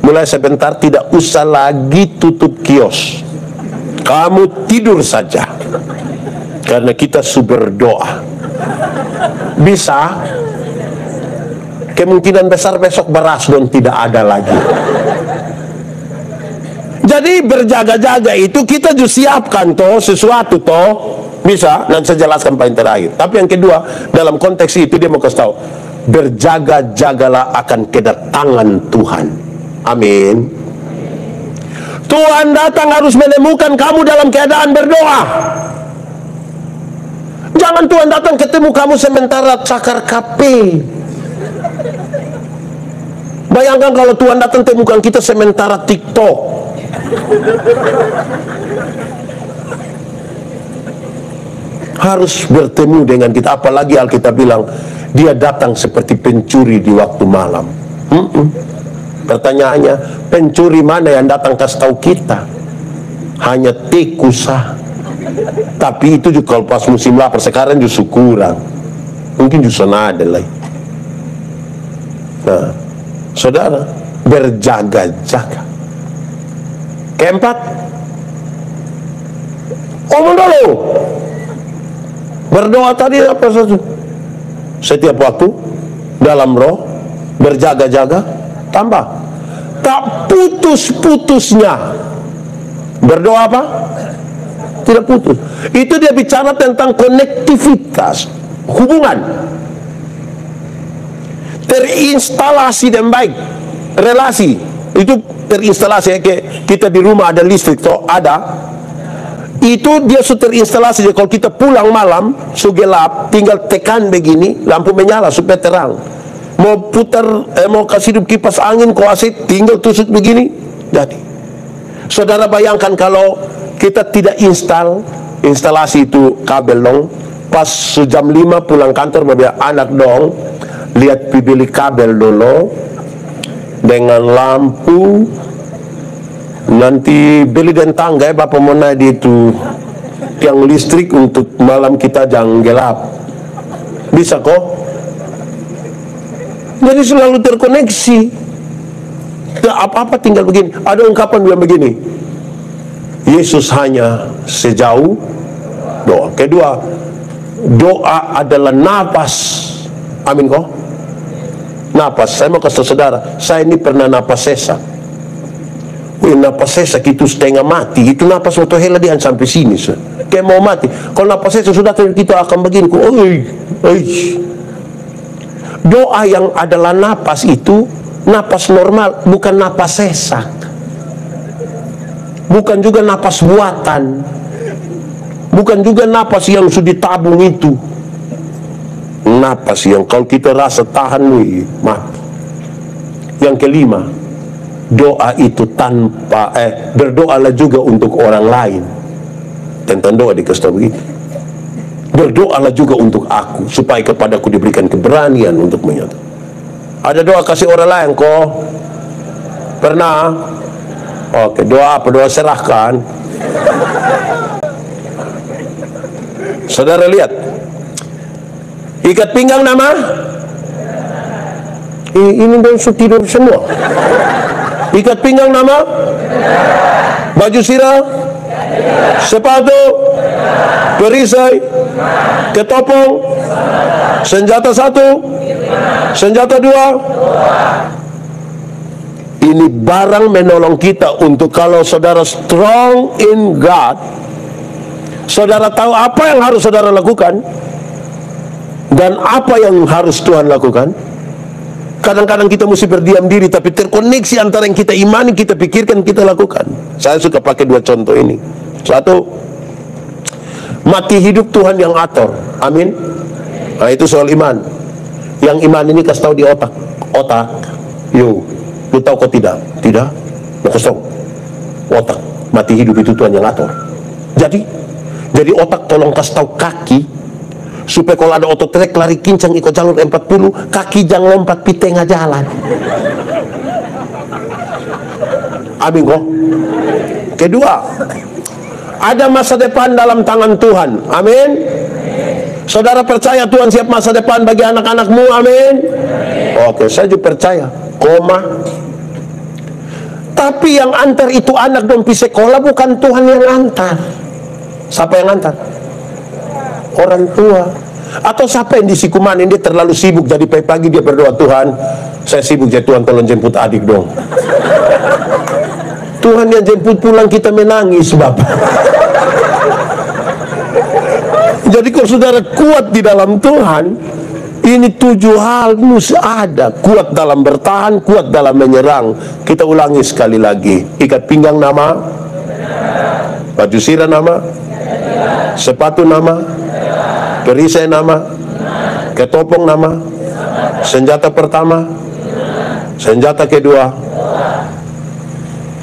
mulai sebentar tidak usah lagi tutup kios, kamu tidur saja karena kita sudah berdoa. Bisa kemungkinan besar besok beras dong tidak ada lagi. Jadi berjaga-jaga itu kita juga siapkan toh sesuatu toh, bisa. Dan saya jelaskan paling terakhir. Tapi yang kedua, dalam konteks itu dia mau kasih tahu, berjaga-jagalah akan kedatangan Tuhan. Amin. Tuhan datang harus menemukan kamu dalam keadaan berdoa. Jangan Tuhan datang ketemu kamu sementara cakar KP. Bayangkan kalau Tuhan datang temukan kita sementara TikTok. Harus bertemu dengan kita. Apalagi Alkitab bilang dia datang seperti pencuri di waktu malam. Pertanyaannya, pencuri mana yang datang kasih tahu kita? Hanya tikusah. Tapi itu juga kalau pas musim lapar. Sekarang justru kurang, mungkin justru ada lagi. Nah saudara, berjaga-jaga. Keempat, ngomong dulu. Berdoa tadi apa saja? Setiap waktu dalam roh, berjaga-jaga, tambah tak putus-putusnya berdoa apa? Tidak putus. Itu dia bicara tentang konektivitas hubungan, terinstalasi dan baik relasi. Itu terinstalasi kayak kita di rumah ada listrik toh, ada. Itu dia sudah terinstalasi. Jadi kalau kita pulang malam gelap, tinggal tekan begini, lampu menyala supaya terang. Mau putar mau kasih hidup kipas angin kok AC, tinggal tusuk begini jadi. Saudara bayangkan kalau kita tidak instalasi itu kabel dong. Pas jam 5 pulang kantor mobil anak dong, lihat beli kabel dulu dengan lampu, nanti beli dan tangga bapak mau naik itu tiang listrik untuk malam kita jangan gelap, bisa kok. Jadi selalu terkoneksi, apa-apa tinggal begini. Ada ungkapan bilang begini, Yesus hanya sejauh doa. Kedua, doa adalah napas. Amin kok. Napas. Saya mau kasih saudara, saya ini pernah napas sesak. Napas sesak itu setengah mati. Itu napas waktu hela dia sampai sini. Kayak mau mati. Kalau napas sesak sudah kita akan begini. Doa yang adalah napas itu napas normal, bukan napas sesak. Bukan juga napas buatan. Bukan juga napas yang sudah ditabung itu. Napas yang kalau kita rasa tahan mati. Yang kelima, doa itu tanpa berdoalah juga untuk orang lain. Tentang doa dikasih tahu begitu. Berdoalah juga untuk aku supaya kepadaku diberikan keberanian untuk menyatu. Ada doa kasih orang lain kok? Pernah? Oke, doa apa? Doa serahkan. Saudara lihat, ikat pinggang nama ini dong tidur semua. Ikat pinggang nama, baju sirah, sepatu, perisai, ketopong, senjata satu, senjata dua. Ini barang menolong kita untuk kalau saudara strong in God, saudara tahu apa yang harus saudara lakukan dan apa yang harus Tuhan lakukan. Kadang-kadang kita mesti berdiam diri, tapi terkoneksi antara yang kita imani, kita pikirkan, kita lakukan. Saya suka pakai dua contoh ini. Satu, mati hidup Tuhan yang atur. Amin. Nah, itu soal iman. Yang iman ini kasih tahu di otak. Yo, lu tahu kok tidak? Tidak. Mau kasih tahu. Otak. Mati hidup itu Tuhan yang atur. Jadi otak tolong kasih tahu kaki, supaya kalau ada otot trek lari kincang ikut jalur 40, kaki jangan lompat di tengah jalan. Amin kok. Kedua, ada masa depan dalam tangan Tuhan. Amin. Saudara percaya Tuhan siap masa depan bagi anak-anakmu? Amin. Oke, saya juga percaya. Tapi yang antar itu anak dong pi sekolah, bukan Tuhan yang antar. Siapa yang antar? Orang tua. Atau siapa yang disikumanin, dia terlalu sibuk, jadi pagi dia berdoa, Tuhan saya sibuk, jadi Tuhan tolong jemput adik dong. Tuhan yang jemput pulang kita menangis, Bapak. Jadi kalau saudara kuat di dalam Tuhan, ini 7 hal mesti ada. Kuat dalam bertahan, kuat dalam menyerang. Kita ulangi sekali lagi. Ikat pinggang nama, baju sirah nama, sepatu nama, perisai nama, ketopong nama, senjata pertama, senjata kedua.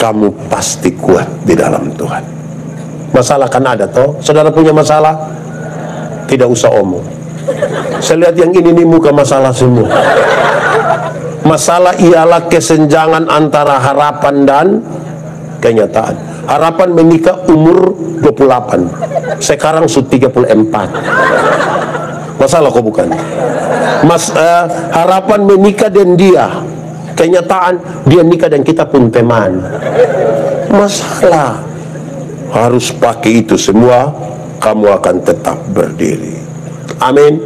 Kamu pasti kuat di dalam Tuhan. Masalah kan ada toh. Saudara punya masalah, tidak usah omong. Saya lihat yang ini nih muka masalah semua. Masalah ialah kesenjangan antara harapan dan kenyataan. Harapan menikah umur 28, sekarang sudah 34. Masalah kok bukan? Harapan menikah dan dia, kenyataan dia nikah dan kita pun teman. Masalah harus pakai itu semua, kamu akan tetap berdiri. Amin.